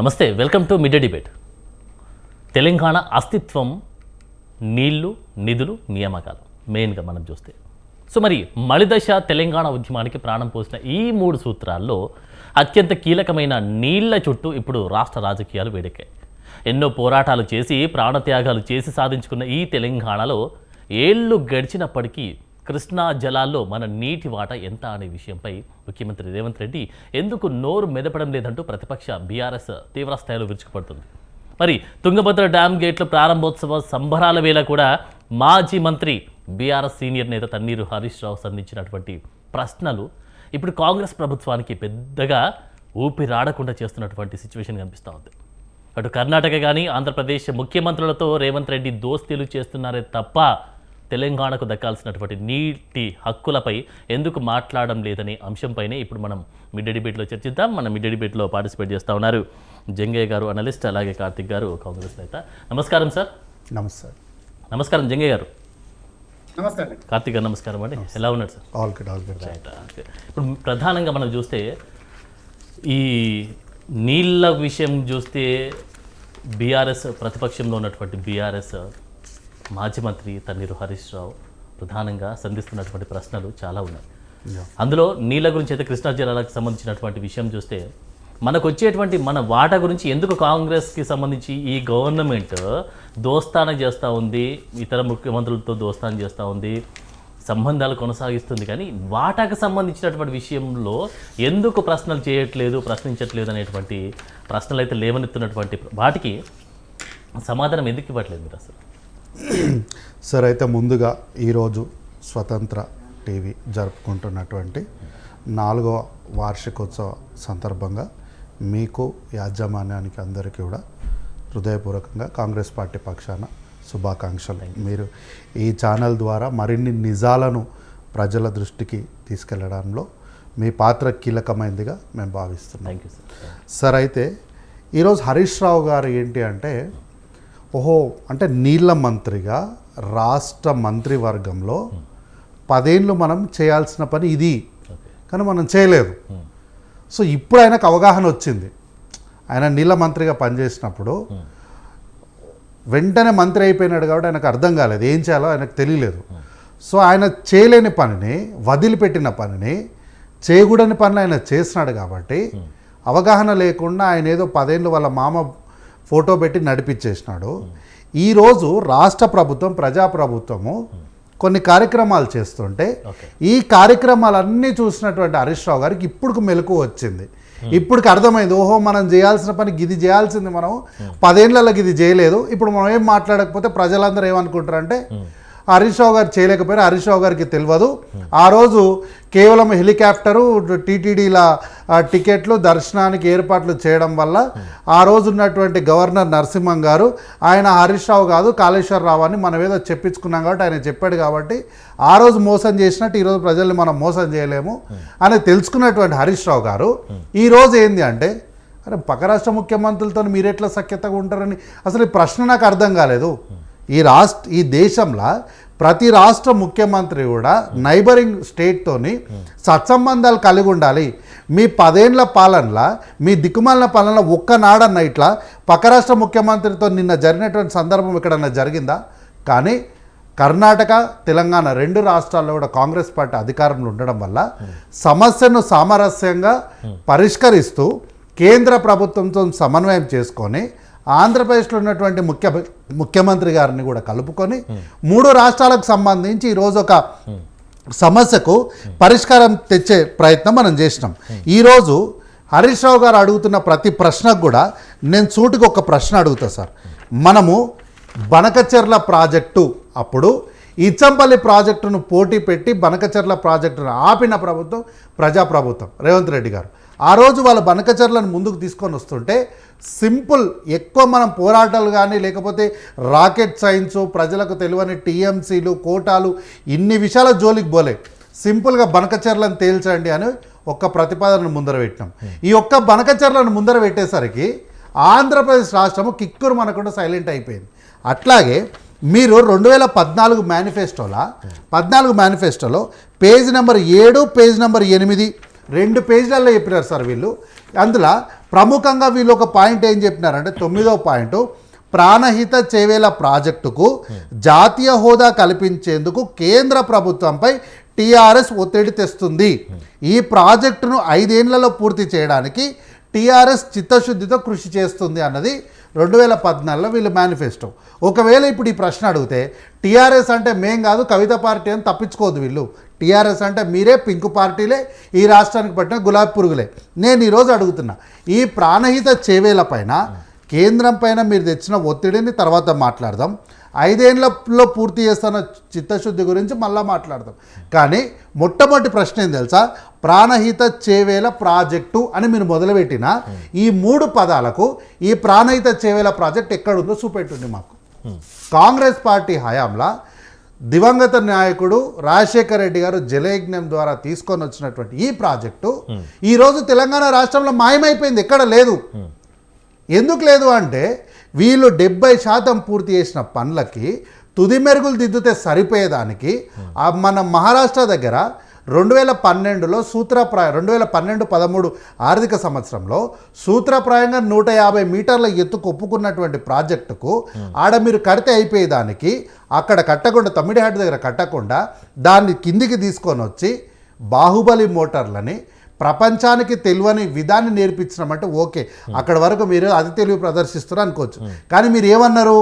నమస్తే, welcome to mid day debate. Telangana అస్తిత్వం నీళ్లు, నిధులు, నియామకాలు మెయిన్గా మనం చూస్తే. సో మరి మలిదశ తెలంగాణ ఉద్యమానికి ప్రాణం పోసిన ఈ 3 సూత్రాల్లో అత్యంత కీలకమైన నీళ్ల చుట్టూ ఇప్పుడు రాష్ట్ర రాజకీయాలు వేడెక్కాయి. ఎన్నో పోరాటాలు చేసి ప్రాణత్యాగాలు చేసి సాధించుకున్న ఈ తెలంగాణలో ఏళ్ళు గడిచినప్పటికీ కృష్ణా జలాల్లో మన నీటి వాటా ఎంత అనే విషయంపై ముఖ్యమంత్రి రేవంత్ రెడ్డి ఎందుకు నోరు మెదపడం లేదంటూ ప్రతిపక్ష బీఆర్ఎస్ తీవ్రస్థాయిలో విరుచుకుపడుతుంది. మరి తుంగభద్ర డ్యామ్ గేట్ల ప్రారంభోత్సవ సంబరాల వేళ కూడా మాజీ మంత్రి బీఆర్ఎస్ సీనియర్ నేత తన్నీరు హరీష్ రావు సంధించినటువంటి ప్రశ్నలు ఇప్పుడు కాంగ్రెస్ ప్రభుత్వానికి పెద్దగా ఊపిరాడకుండా చేస్తున్నటువంటి సిచ్యువేషన్ కనిపిస్తూ ఉంది. అటు కర్ణాటక కానీ ఆంధ్రప్రదేశ్ ముఖ్యమంత్రులతో రేవంత్ రెడ్డి దోస్తీలు చేస్తున్నారే తప్ప తెలంగాణకు దక్కాల్సినటువంటి నీటి హక్కులపై ఎందుకు మాట్లాడడం లేదనే అంశంపైనే ఇప్పుడు మనం మిడ్ డే డిబేట్లో చర్చిద్దాం. మనం మిడ్ డే డిబేట్లో పార్టిసిపేట్ చేస్తూ ఉన్నారు జంగయ్య గారు అనలిస్ట్, అలాగే కార్తిక్ గారు కాంగ్రెస్ నేత. నమస్కారం సార్. నమస్కారం జంగయ్య గారు. నమస్తే కార్తిక్ గారు. నమస్కారం అండి. ఎలా ఉన్నారు సార్? All good. ఇప్పుడు ప్రధానంగా మనం చూస్తే ఈ నీళ్ళ విషయం చూస్తే బీఆర్ఎస్ ప్రతిపక్షంలో ఉన్నటువంటి బీఆర్ఎస్ మాజీ మంత్రి తన్నీరు హరీష్ రావు ప్రధానంగా సంధిస్తున్నటువంటి ప్రశ్నలు చాలా ఉన్నాయి. అందులో నీళ్ళ గురించి అయితే కృష్ణా జిల్లాలకు సంబంధించినటువంటి విషయం చూస్తే మనకు వచ్చేటువంటి మన వాటా గురించి ఎందుకు కాంగ్రెస్కి సంబంధించి ఈ గవర్నమెంట్ దోస్తానం చేస్తూ ఉంది, ఇతర ముఖ్యమంత్రులతో దోస్తానం చేస్తూ ఉంది, సంబంధాలు కొనసాగిస్తుంది, కానీ వాటాకు సంబంధించినటువంటి విషయంలో ఎందుకు ప్రశ్నలు చేయట్లేదు, ప్రశ్నించట్లేదు అనేటువంటి ప్రశ్నలు అయితే లేవనెత్తున్నటువంటి వాటికి సమాధానం ఎందుకు ఇవ్వట్లేదు మీరు అసలు? సార్, అయితే ముందుగా ఈరోజు స్వతంత్ర టీవీ జరుపుకుంటున్నటువంటి 4వ వార్షికోత్సవ సందర్భంగా మీకు, యాజమాన్యానికి అందరికీ కూడా హృదయపూర్వకంగా కాంగ్రెస్ పార్టీ పక్షాన శుభాకాంక్షలు. మీరు ఈ ఛానల్ ద్వారా మరిన్ని నిజాలను ప్రజల దృష్టికి తీసుకెళ్లడంలో మీ పాత్ర కీలకమైనదిగా మేము భావిస్తున్నాం. Thank you sir. సార్, అయితే ఈరోజు హరీష్ రావు గారు ఏంటి అంటే, అంటే నీళ్ళ మంత్రిగా రాష్ట్ర మంత్రివర్గంలో 10 ఏళ్ళు మనం చేయాల్సిన పని ఇది, కానీ మనం చేయలేదు. సో ఇప్పుడు ఆయనకు అవగాహన వచ్చింది. ఆయన నీళ్ళ మంత్రిగా పనిచేసినప్పుడు వెంటనే మంత్రి అయిపోయినాడు కాబట్టి ఆయనకు అర్థం కాలేదు, ఏం చేయాలో ఆయనకు తెలియలేదు. సో ఆయన చేయలేని పనిని, వదిలిపెట్టిన పనిని, చేయకూడని పనులు ఆయన చేసినాడు కాబట్టి అవగాహన లేకుండా ఆయన ఏదో 10 ఏళ్ళు వాళ్ళ మామ ఫోటో పెట్టి నడిపించేసినాడు. ఈరోజు రాష్ట్ర ప్రభుత్వం, ప్రజాప్రభుత్వము కొన్ని కార్యక్రమాలు చేస్తుంటే ఈ కార్యక్రమాలన్నీ చూసినటువంటి హరీష్ రావు గారికి ఇప్పుడు మెలకు వచ్చింది. ఇప్పటికి అర్థమైంది, మనం చేయాల్సిన పని ఇది చేయాల్సింది మనం 10 ఏళ్ళకి ఇది చేయలేదు. ఇప్పుడు మనం ఏం మాట్లాడకపోతే ప్రజలందరూ ఏమనుకుంటారంటే హరీష్ రావు గారు చేయలేకపోయినా హరీష్ రావు గారికి తెలియదు. ఆ రోజు కేవలం హెలికాప్టరు, టీటీడీల టికెట్లు, దర్శనానికి ఏర్పాట్లు చేయడం వల్ల ఆ రోజు ఉన్నటువంటి గవర్నర్ నరసింహన్ గారు ఆయన హరీష్ రావు కాదు కాళేశ్వరరావు అని మనం ఏదో చెప్పించుకున్నాం కాబట్టి ఆయన చెప్పాడు కాబట్టి ఆ రోజు మోసం చేసినట్టు ఈరోజు ప్రజల్ని మనం మోసం చేయలేము అని తెలుసుకున్నటువంటి హరీష్ రావు గారు ఈరోజు ఏంది అంటే, అరే పక్క రాష్ట్ర ముఖ్యమంత్రులతో మీరు ఎట్లా సఖ్యతగా ఉంటారని అసలు ఈ ప్రశ్న నాకు అర్థం కాలేదు. ఈ దేశంలో ప్రతి రాష్ట్ర ముఖ్యమంత్రి కూడా నైబరింగ్ స్టేట్తోని సత్సంబంధాలు కలిగి ఉండాలి. మీ 10 ఏళ్ల పాలనలో, మీ దిక్కుమాలిన పాలనలో ఒక్కనాడన్న ఇట్లా పక్క రాష్ట్ర ముఖ్యమంత్రితో నిన్న జరిగినటువంటి సందర్భం ఎక్కడన్నా జరిగిందా? కానీ కర్ణాటక, తెలంగాణ 2 రాష్ట్రాల్లో కూడా కాంగ్రెస్ పార్టీ అధికారంలో ఉండడం వల్ల సమస్యను సామరస్యంగా పరిష్కరిస్తూ కేంద్ర ప్రభుత్వంతో సమన్వయం చేసుకొని ఆంధ్రప్రదేశ్లో ఉన్నటువంటి ముఖ్యమంత్రి గారిని కూడా కలుపుకొని 3 రాష్ట్రాలకు సంబంధించి ఈరోజు ఒక సమస్యకు పరిష్కారం తెచ్చే ప్రయత్నం మనం చేసినాం. ఈరోజు హరీష్ రావు గారు అడుగుతున్న ప్రతి ప్రశ్నకు కూడా నేను సూటికి ఒక ప్రశ్న అడుగుతా సార్. మనము బనకచెర్ల ప్రాజెక్టు అప్పుడు ఇచ్చంపల్లి ప్రాజెక్టును పోటీ పెట్టి బనకచెర్ల ప్రాజెక్టును ఆపిన ప్రభుత్వం ప్రజాప్రభుత్వం రేవంత్ రెడ్డి గారు. ఆ రోజు వాళ్ళ బనకచెర్లను ముందుకు తీసుకొని వస్తుంటే సింపుల్ ఎక్కువ మనం పోరాటాలు కానీ లేకపోతే రాకెట్ సైన్సు, ప్రజలకు తెలియని టీఎంసీలు, కోటాలు, ఇన్ని విషయాల జోలికి పోలే, సింపుల్గా బనకచెర్లను తేల్చండి అని ఒక్క ప్రతిపాదనను ముందర పెట్టినాం. ఈ ఒక్క బనకచెర్లను ముందర పెట్టేసరికి ఆంధ్రప్రదేశ్ రాష్ట్రము కిక్కురు మనకుండా సైలెంట్ అయిపోయింది. అట్లాగే మీరు 2014 మేనిఫెస్టోలో పేజ్ నెంబర్ 7, పేజ్ నెంబర్ 8 2 పేజీలలో చెప్పినారు సార్ వీళ్ళు. అందులో ప్రముఖంగా వీళ్ళు ఒక పాయింట్ ఏం చెప్పినారంటే 9వ పాయింట్, ప్రాణహిత చేవేల ప్రాజెక్టుకు జాతీయ హోదా కల్పించేందుకు కేంద్ర ప్రభుత్వంపై టీఆర్ఎస్ ఒత్తిడి తెస్తుంది. ఈ ప్రాజెక్టును 5 ఏళ్లలో పూర్తి చేయడానికి టీఆర్ఎస్ చిత్తశుద్ధితో కృషి చేస్తుంది అన్నది 2014లో వీళ్ళు మేనిఫెస్టో. ఒకవేళ ఇప్పుడు ఈ ప్రశ్న అడిగితే టీఆర్ఎస్ అంటే మేం కాదు కవిత పార్టీ అని తప్పించుకోవద్దు వీళ్ళు. టీఆర్ఎస్ అంటే మీరే పింక్ పార్టీలే, ఈ రాష్ట్రానికి పట్టిన గులాబీ పురుగులే. నేను ఈరోజు అడుగుతున్నా, ఈ ప్రాణహిత చేవేల పైన కేంద్రం పైన మీరు తెచ్చిన ఒత్తిడిని తర్వాత మాట్లాడదాం, 5 ఏళ్లలో పూర్తి చేస్తున్న చిత్తశుద్ధి గురించి మళ్ళీ మాట్లాడదాం. కానీ మొట్టమొదటి ప్రశ్న ఏం తెలుసా, ప్రాణహిత చేవేల ప్రాజెక్టు అని మీరు మొదలుపెట్టిన ఈ 3 పదాలకు ఈ ప్రాణహిత చేవేల ప్రాజెక్ట్ ఎక్కడుందో చూపెట్టుండి మాకు. కాంగ్రెస్ పార్టీ హయాంలో దివంగత నాయకుడు రాజశేఖర రెడ్డి గారు జలయజ్ఞం ద్వారా తీసుకొని వచ్చినటువంటి ఈ ప్రాజెక్టు ఈరోజు తెలంగాణ రాష్ట్రంలో మాయమైపోయింది, ఎక్కడ లేదు. ఎందుకు లేదు అంటే వీళ్ళు 70% పూర్తి చేసిన పనులకి తుది మెరుగులు దిద్దుతే సరిపోయేదానికి మన మహారాష్ట్ర దగ్గర 2012లో సూత్రప్రాయం 2012-13 ఆర్థిక సంవత్సరంలో సూత్రప్రాయంగా 150 మీటర్ల ఎత్తుకు ఒప్పుకున్నటువంటి ప్రాజెక్టుకు ఆడ మీరు కడితే అయిపోయేదానికి అక్కడ కట్టకుండా తమ్మిడిహాట్ దగ్గర కట్టకుండా దాన్ని కిందికి తీసుకొని వచ్చి బాహుబలి మోటార్లని ప్రపంచానికి తెలియని విధాన్ని నేర్పించినామంటే ఓకే, అక్కడ వరకు మీరు అది తెలివి ప్రదర్శిస్తారు అనుకోవచ్చు. కానీ మీరు ఏమన్నారు,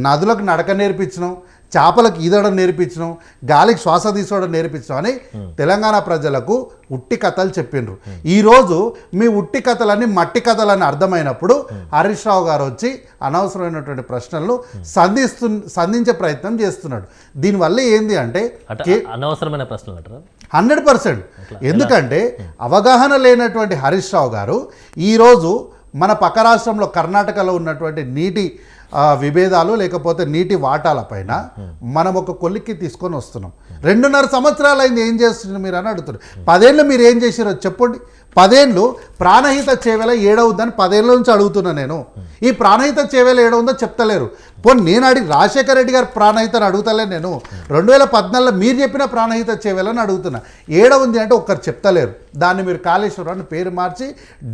నదులకు నడక నేర్పించడం, చేపలకు ఈదడం నేర్పించడం, గాలికి శ్వాస తీసుకోవడం నేర్పించడం అని తెలంగాణ ప్రజలకు ఉట్టి కథలు చెప్పిండ్రు. ఈరోజు మీ ఉట్టి కథలన్నీ మట్టి కథలని అర్థమైనప్పుడు హరీష్ రావు గారు వచ్చి అనవసరమైనటువంటి ప్రశ్నలను సంధించే ప్రయత్నం చేస్తున్నాడు. దీనివల్ల ఏంది అంటే అనవసరమైన ప్రశ్నలు అంటారా? 100%. ఎందుకంటే అవగాహన లేనటువంటి హరీష్ రావు గారు ఈరోజు మన పక్క రాష్ట్రంలో కర్ణాటకలో ఉన్నటువంటి నీటి విభేదాలు లేకపోతే నీటి వాటాల పైన మనం ఒక కొలిక్కి తీసుకొని వస్తున్నాం. 2.5 సంవత్సరాలు అయింది, ఏం చేస్తున్నారు మీరు అని అడుగుతున్నారు. 10 ఏళ్ళు మీరు ఏం చేసారో చెప్పండి. 10 ఏళ్ళు ప్రాణహిత చేవేల ఏడవుద్దని 10 ఏళ్ళ నుంచి అడుగుతున్నా నేను. ఈ ప్రాణహిత చేవేల ఏడవుందో చెప్తలేరు. పోనీ నేను అడిగి రాజశేఖర రెడ్డి గారు ప్రాణహితని అడుగుతలే, నేను 2014లో మీరు చెప్పిన ప్రాణహిత చేవేలని అడుగుతున్నా. ఏడవుంది అంటే ఒక్కరు చెప్తలేరు. దాన్ని మీరు కాళేశ్వరం అని పేరు మార్చి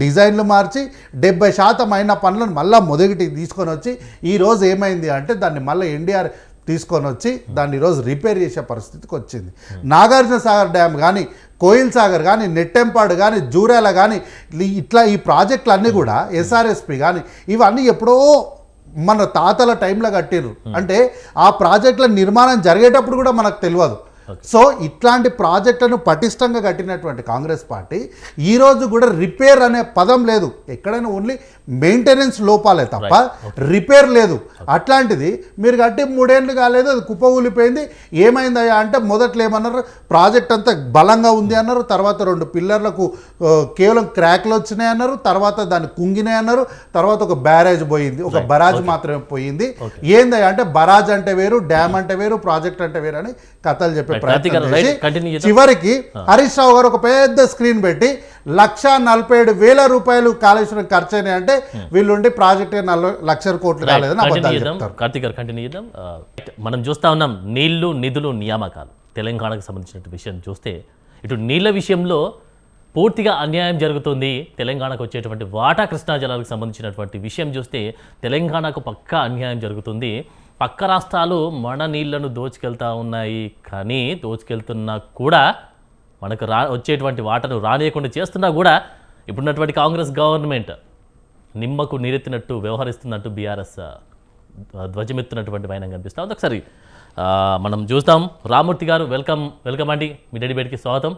డిజైన్లు మార్చి 70% అయిన పనులను మళ్ళీ మొదటికి తీసుకొని వచ్చి ఈరోజు ఏమైంది అంటే దాన్ని మళ్ళీ ఎన్డీఆర్ తీసుకొని వచ్చి దాన్ని ఈరోజు రిపేర్ చేసే పరిస్థితికి వచ్చింది. నాగార్జున సాగర్ డ్యామ్ కానీ, కోయిల్ సాగర్ కానీ, నెట్టెంపాడు కానీ, జూరాల కానీ ఇట్లా ఈ ప్రాజెక్టులు అన్నీ కూడా ఎస్ఆర్ఎస్పి కానీ ఇవన్నీ ఎప్పుడో మన తాతల టైంలో కట్టిర్రు. అంటే ఆ ప్రాజెక్టుల నిర్మాణం జరిగేటప్పుడు కూడా మనకు తెలియదు. సో ఇట్లాంటి ప్రాజెక్టులను పటిష్టంగా కట్టినటువంటి కాంగ్రెస్ పార్టీ ఈరోజు కూడా రిపేర్ అనే పదం లేదు. ఎక్కడైనా ఓన్లీ మెయింటెనెన్స్ లోపాలే తప్ప రిపేర్ లేదు. అట్లాంటిది మీరు కట్టి 3 ఏళ్ళు కాలేదు, అది కుప్ప ఊలిపోయింది. ఏమైందయ్యా అంటే మొదట్లో ఏమన్నారు, ప్రాజెక్ట్ అంతా బలంగా ఉంది అన్నారు, తర్వాత 2 పిల్లర్లకు కేవలం క్రాక్లు వచ్చినాయి అన్నారు, తర్వాత దాన్ని కుంగినాయి అన్నారు, తర్వాత ఒక బ్యారేజ్ పోయింది, ఒక బరాజ్ మాత్రమే పోయింది. ఏందయ్యా అంటే బరాజ్ అంటే వేరు, డ్యామ్ అంటే వేరు, ప్రాజెక్ట్ అంటే వేరు అని కథలు చెప్పే ప్రయత్నం చేసి చివరికి హరీష్ రావు గారు ఒక పెద్ద స్క్రీన్ పెట్టి 147,000 రూపాయలు కాళేశ్వరం ఖర్చు అయినాయి అంటే వీళ్ళుండి ప్రాజెక్ట్ 40 లక్షల కోట్లు కాలేదని అబద్ధాలు చెప్తారు. కార్తీక్ గారు కంటిన్యూ చేద్దాం. మనం చూస్తా ఉన్నాం నీళ్లు నిధులు నియామకాలు తెలంగాణకు సంబంధించిన విషయం చూస్తే ఇటు నీళ్ల విషయంలో పూర్తిగా అన్యాయం జరుగుతుంది. తెలంగాణకు వచ్చేటువంటి వాటా కృష్ణా జలాలకు సంబంధించినటువంటి విషయం చూస్తే తెలంగాణకు పక్కా అన్యాయం జరుగుతుంది. పక్క రాష్ట్రాలు మన నీళ్లను దోచుకెళ్తా ఉన్నాయి, కానీ దోచుకెళ్తున్నా కూడా మనకు వచ్చేటువంటి వాటను రానియకుండా చేస్తున్నా కూడా ఇప్పుడున్నటువంటి కాంగ్రెస్ గవర్నమెంట్ నిమ్మకు నీరెత్తినట్టు వ్యవహరిస్తున్నట్టు బీఆర్ఎస్ ధ్వజమెత్తున్నటువంటి వైనం కనిపిస్తూ ఉంది. ఒకసారి మనం చూస్తాం. రామూర్తి గారు వెల్కమ్ అండి, మీ డిబేట్కి స్వాగతం.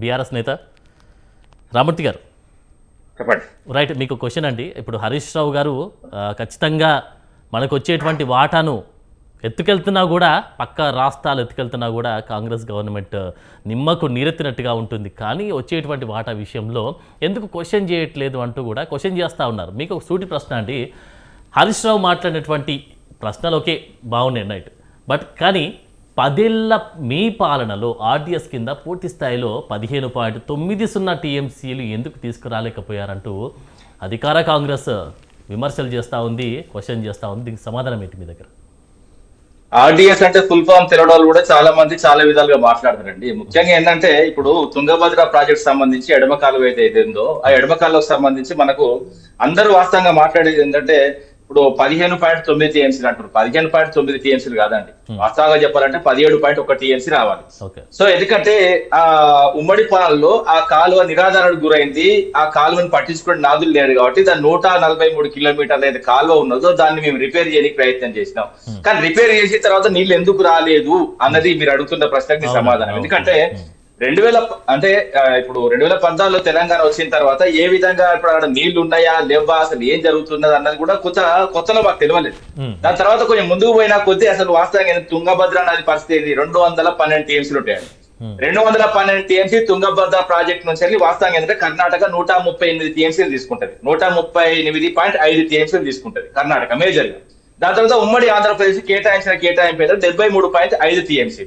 బీఆర్ఎస్ నేత రామూర్తి గారు చెప్పండి. రైట్, మీకు క్వశ్చన్ అండి. ఇప్పుడు హరీష్ రావు గారు ఖచ్చితంగా మనకు వచ్చేటువంటి వాటాను ఎత్తుకెళ్తున్నా కూడా, పక్క రాష్ట్రాలు ఎత్తుకెళ్తున్నా కూడా కాంగ్రెస్ గవర్నమెంట్ నిమ్మకు నీరెత్తినట్టుగా ఉంటుంది, కానీ వచ్చేటువంటి వాటా విషయంలో ఎందుకు క్వశ్చన్ చేయట్లేదు అంటూ కూడా క్వశ్చన్ చేస్తూ ఉన్నారు. మీకు ఒక సూటి ప్రశ్న అండి. హరీష్ రావు మాట్లాడినటువంటి ప్రశ్నలు ఓకే బాగున్నాయి రైట్, బట్ కానీ 10 ఏళ్ల మీ పాలనలో ఆర్డీఎస్ కింద పూర్తి స్థాయిలో 15.90 టీఎంసీలు ఎందుకు తీసుకురాలేకపోయారంటూ అధికార కాంగ్రెస్ విమర్శలు చేస్తూ ఉంది, క్వశ్చన్ చేస్తూ ఉంది. దీనికి సమాధానం ఏంటి మీ దగ్గర? ఆర్డిఎస్ అంటే ఫుల్ ఫామ్ తెలియడం వాళ్ళు కూడా చాలా మంది చాలా విధాలుగా మాట్లాడతారండి. ముఖ్యంగా ఏంటంటే ఇప్పుడు తుంగభద్ర ప్రాజెక్ట్ సంబంధించి ఎడమ కాలువ ఏదైతే ఉందో ఆ ఎడమ కాలువకు సంబంధించి మనకు అందరూ వాస్తవంగా మాట్లాడేది ఏంటంటే ఇప్పుడు 15.9 టీఎంసీలు అంటారు. 15.9 టీఎంసీలు కాదండి, వాస్తవంగా చెప్పాలంటే 17.1 టీఎంసీ రావాలి. సో ఎందుకంటే ఆ ఉమ్మడి పాలనలో ఆ కాలువ నిరాధారణకు గురైంది, ఆ కాలువని పట్టించుకునే నాదులు లేరు కాబట్టి దాని 143 కిలోమీటర్ల ఏదైతే కాలువ ఉన్నదో దాన్ని మేము రిపేర్ చేయడానికి ప్రయత్నం చేసినాం. కానీ రిపేర్ చేసిన తర్వాత నీళ్ళు ఎందుకు రాలేదు అన్నది మీరు అడుగుతున్న ప్రశ్నకి సమాధానం. ఎందుకంటే 2014లో తెలంగాణ వచ్చిన తర్వాత ఏ విధంగా ఇప్పుడు అక్కడ నీళ్లు ఉన్నాయా లేవా అసలు ఏం జరుగుతున్నది అన్నది కూడా కొత్తలో మాకు తెలియలేదు. దాని తర్వాత కొంచెం ముందుకు పోయినా కొద్దీ అసలు వాస్తవంగా తుంగభద్ర నది పరిస్థితి 212 టీఎంసీలు ఉంటాయండి. 212 టీఎంసీ తుంగభద్ర ప్రాజెక్ట్ నుంచి వెళ్ళి వాస్తవంగా ఏంటంటే కర్ణాటక 138 టీఎంసీలు తీసుకుంటది, 138.5 టీఎంసీలు తీసుకుంటది కర్ణాటక మేజర్ గా. దాని తర్వాత ఉమ్మడి ఆంధ్రప్రదేశ్ కేటాయించిన కేటాయింపు 73.5 టీఎంసీ.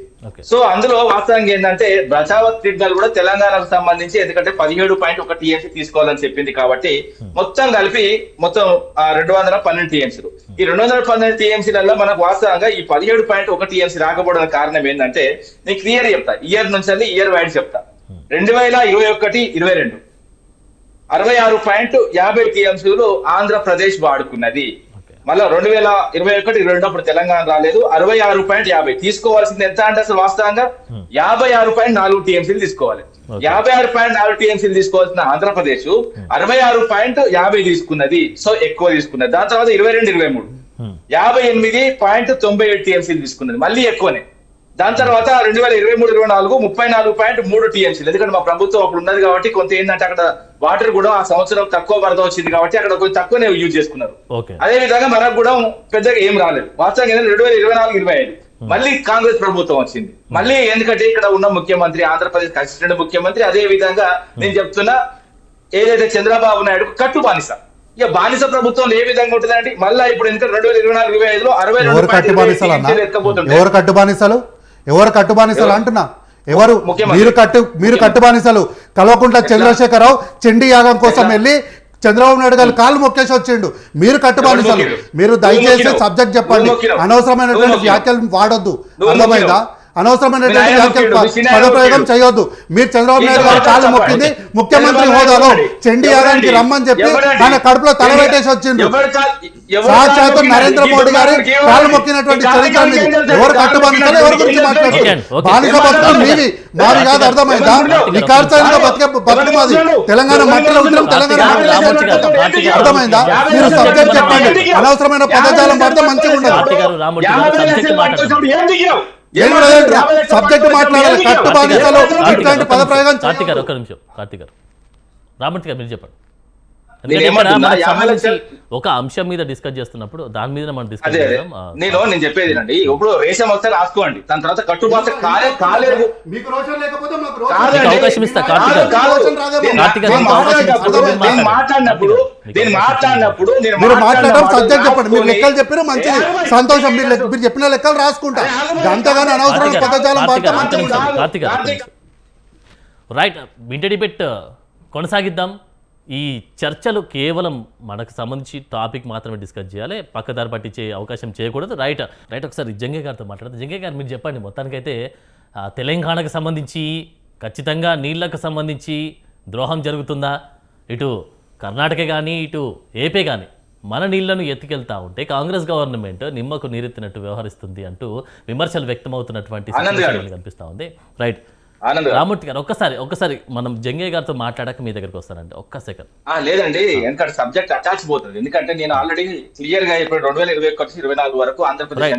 సో అందులో వాస్తవంగా ఏంటంటే బ్రజావత్ ట్రిబ్యునల్ కూడా తెలంగాణకు సంబంధించి ఎందుకంటే 17.1 టీఎంసీ తీసుకోవాలని చెప్పింది కాబట్టి మొత్తం కలిపి మొత్తం 212 టీఎంసీలు. ఈ 212 టీఎంసీలలో మనకు వాస్తవంగా ఈ 17.1 టీఎంసీ రాకపోవడానికి కారణం ఏంటంటే నేను క్లియర్ చెప్తా, ఇయర్ నుంచి ఇయర్ వైడ్ చెప్తా. 2021-22 66.50 టీఎంసీలు ఆంధ్రప్రదేశ్ వాడుకున్నది. మళ్ళీ 2021-22 అప్పుడు తెలంగాణ రాలేదు, 66.50 తీసుకోవాల్సింది ఎంత అంటే అసలు వాస్తవంగా 56.4 టీఎంసీలు తీసుకోవాలి. 56.4 టీఎంసీలు తీసుకోవాల్సిన ఆంధ్రప్రదేశ్ 66.50 తీసుకున్నది, సో ఎక్కువ తీసుకున్నది. దాని తర్వాత 22-23 58.97 టీఎంసీలు తీసుకున్నది, మళ్ళీ ఎక్కువనే. దాని తర్వాత 2023-24 34.3 టీఎంసీలు. ఎందుకంటే మా ప్రభుత్వం అప్పుడు ఉన్నది కాబట్టి కొంత ఏంటంటే అక్కడ వాటర్ కూడా ఆ సంవత్సరం తక్కువ వరద వచ్చింది కాబట్టి అక్కడ కొంచెం తక్కువనే యూజ్ చేసుకున్నారు. అదే విధంగా మనకు కూడా పెద్దగా ఏం రాలేదు. వాస్తవంగా 2024-25 మళ్ళీ కాంగ్రెస్ ప్రభుత్వం వచ్చింది. మళ్ళీ ఎందుకంటే ఇక్కడ ఉన్న ముఖ్యమంత్రి ఆంధ్రప్రదేశ్ అసిస్టెంట్ ముఖ్యమంత్రి, అదే విధంగా నేను చెప్తున్నా ఏదైతే చంద్రబాబు నాయుడు కట్టు బానిస. ఇక బానిస ప్రభుత్వం ఏ విధంగా ఉంటుందండి మళ్ళీ ఇప్పుడు ఎందుకంటే 2024-25లో 62 ఎవరు కట్టుబానిసలు అంటున్నా, ఎవరు మీరు కట్టుబానిసలు. కల్వకుంట్ల చంద్రశేఖరరావు చండీ యాగం కోసం వెళ్ళి చంద్రబాబు నాయుడు గారు కాళ్ళు మొక్కేసి వచ్చిండు. మీరు కట్టుబానిసలు. మీరు దయచేసి సబ్జెక్ట్ చెప్పండి, అనవసరమైనటువంటి వ్యాఖ్యలు వాడొద్దు, అర్థమైందా? అనవసరమైనటువంటి వ్యాఖ్యలు పదప్రయోగం చేయొద్దు. మీరు చంద్రబాబు నాయుడు గారు కాళ్ళు మొక్కింది ముఖ్యమంత్రి హోదాలో చండీ యాగానికి రమ్మని చెప్పి ఆయన కడుపులో తలబెట్టేసి వచ్చిండు. సాక్షాత్తు నరేంద్ర మోడీ గారు కాళ్ళు మొక్కినటువంటి చరిత్ర. ఎవరు కట్టుబానిసలు, ఎవరి గురించి మాట్లాడుతున్నారు? బానిస బతుకు మీవి, మాది కాదు, అర్థమైందా? నికార్సంగా బతుకు మాది. తెలంగాణ మట్టిలో ఉంటాం, తెలంగాణ అర్థమైందా? మీరు సబ్జెక్ట్ చెప్పండి, అనవసరమైన పదజాలం పడితే మంచిగా ఉండదు. సబ్జెక్ట్ మాట్లాడాలి, కట్టు బానిసలు ఇట్లాంటి పద ప్రయోగం. కార్తీక్ గారు ఒక నిమిషం, కార్తీక్ గారు రామూర్తి గారు మీరు చెప్పండి. ఒక అంశం మీద డిస్కస్ చేస్తున్నప్పుడు దాని మీద మనం డిస్కస్ చేద్దాం. నేను చెప్పేది అండి, ఇప్పుడు రేషం వస్తే రాసుకోండి, దాని తర్వాత కట్టుబాట కాలేదు. అవకాశం ఇస్తా మాట్లాడినప్పుడు మీరు మాట్లాడడం సబ్జెక్ట్ చెప్పండి. మీరు లెక్కలు చెప్పారు మంచిది, సంతోషం. మీరు చెప్పిన లెక్కలు రాసుకుంటా, అంతగానే అనవసరమైన పదజాలం రైట్. వింటర్ డిబేట్ కొనసాగిద్దాం. ఈ చర్చలు కేవలం మనకు సంబంధించి టాపిక్ మాత్రమే డిస్కస్ చేయాలి, పక్కదారి పట్టించే అవకాశం చేయకూడదు. రైట్. ఒకసారి జంగే గారితో మాట్లాడదు. జంగే గారు మీరు చెప్పండి, మొత్తానికైతే తెలంగాణకు సంబంధించి ఖచ్చితంగా నీళ్లకు సంబంధించి ద్రోహం జరుగుతుందా? ఇటు కర్ణాటక కానీ ఇటు ఏపీ కానీ మన నీళ్లను ఎత్తుకెళ్తా ఉంటే కాంగ్రెస్ గవర్నమెంట్ నిమ్మకు నీరెత్తినట్టు వ్యవహరిస్తుంది అంటూ విమర్శలు వ్యక్తమవుతున్నటువంటి కనిపిస్తూ ఉంది. రైట్. రామూర్తి గారు ఒక్కసారి మనం జంగే గారితో మాట్లాడాక మీ దగ్గరకు వస్తానండి. ఒక్క సెకండ్. లేదండి, ఎందుకంటే సబ్జెక్ట్ అటాచ్ పోతుంది. ఎందుకంటే నేను ఆల్రెడీ క్లియర్ గా ఇప్పుడు 2021-24 వరకు ఆంధ్రప్రదేశ్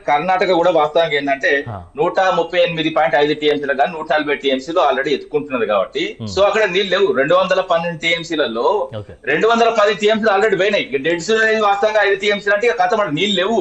కర్ణాటక కూడా వాస్తవంగా ఏంటంటే 138.5 టీఎంసీలు కానీ 140 టీఎంసీలు ఆల్రెడీ ఎత్తుకుంటున్నది కాబట్టి సో అక్కడ నీళ్ళు లేవు. 212 టీఎంసీలలో 210 టీఎంసీలు ఆల్రెడీ పోయినాయి. డెడ్స్ వాస్తవంగా 5 టీఎంసీలు అంటే కథ నీళ్ళు లేవు.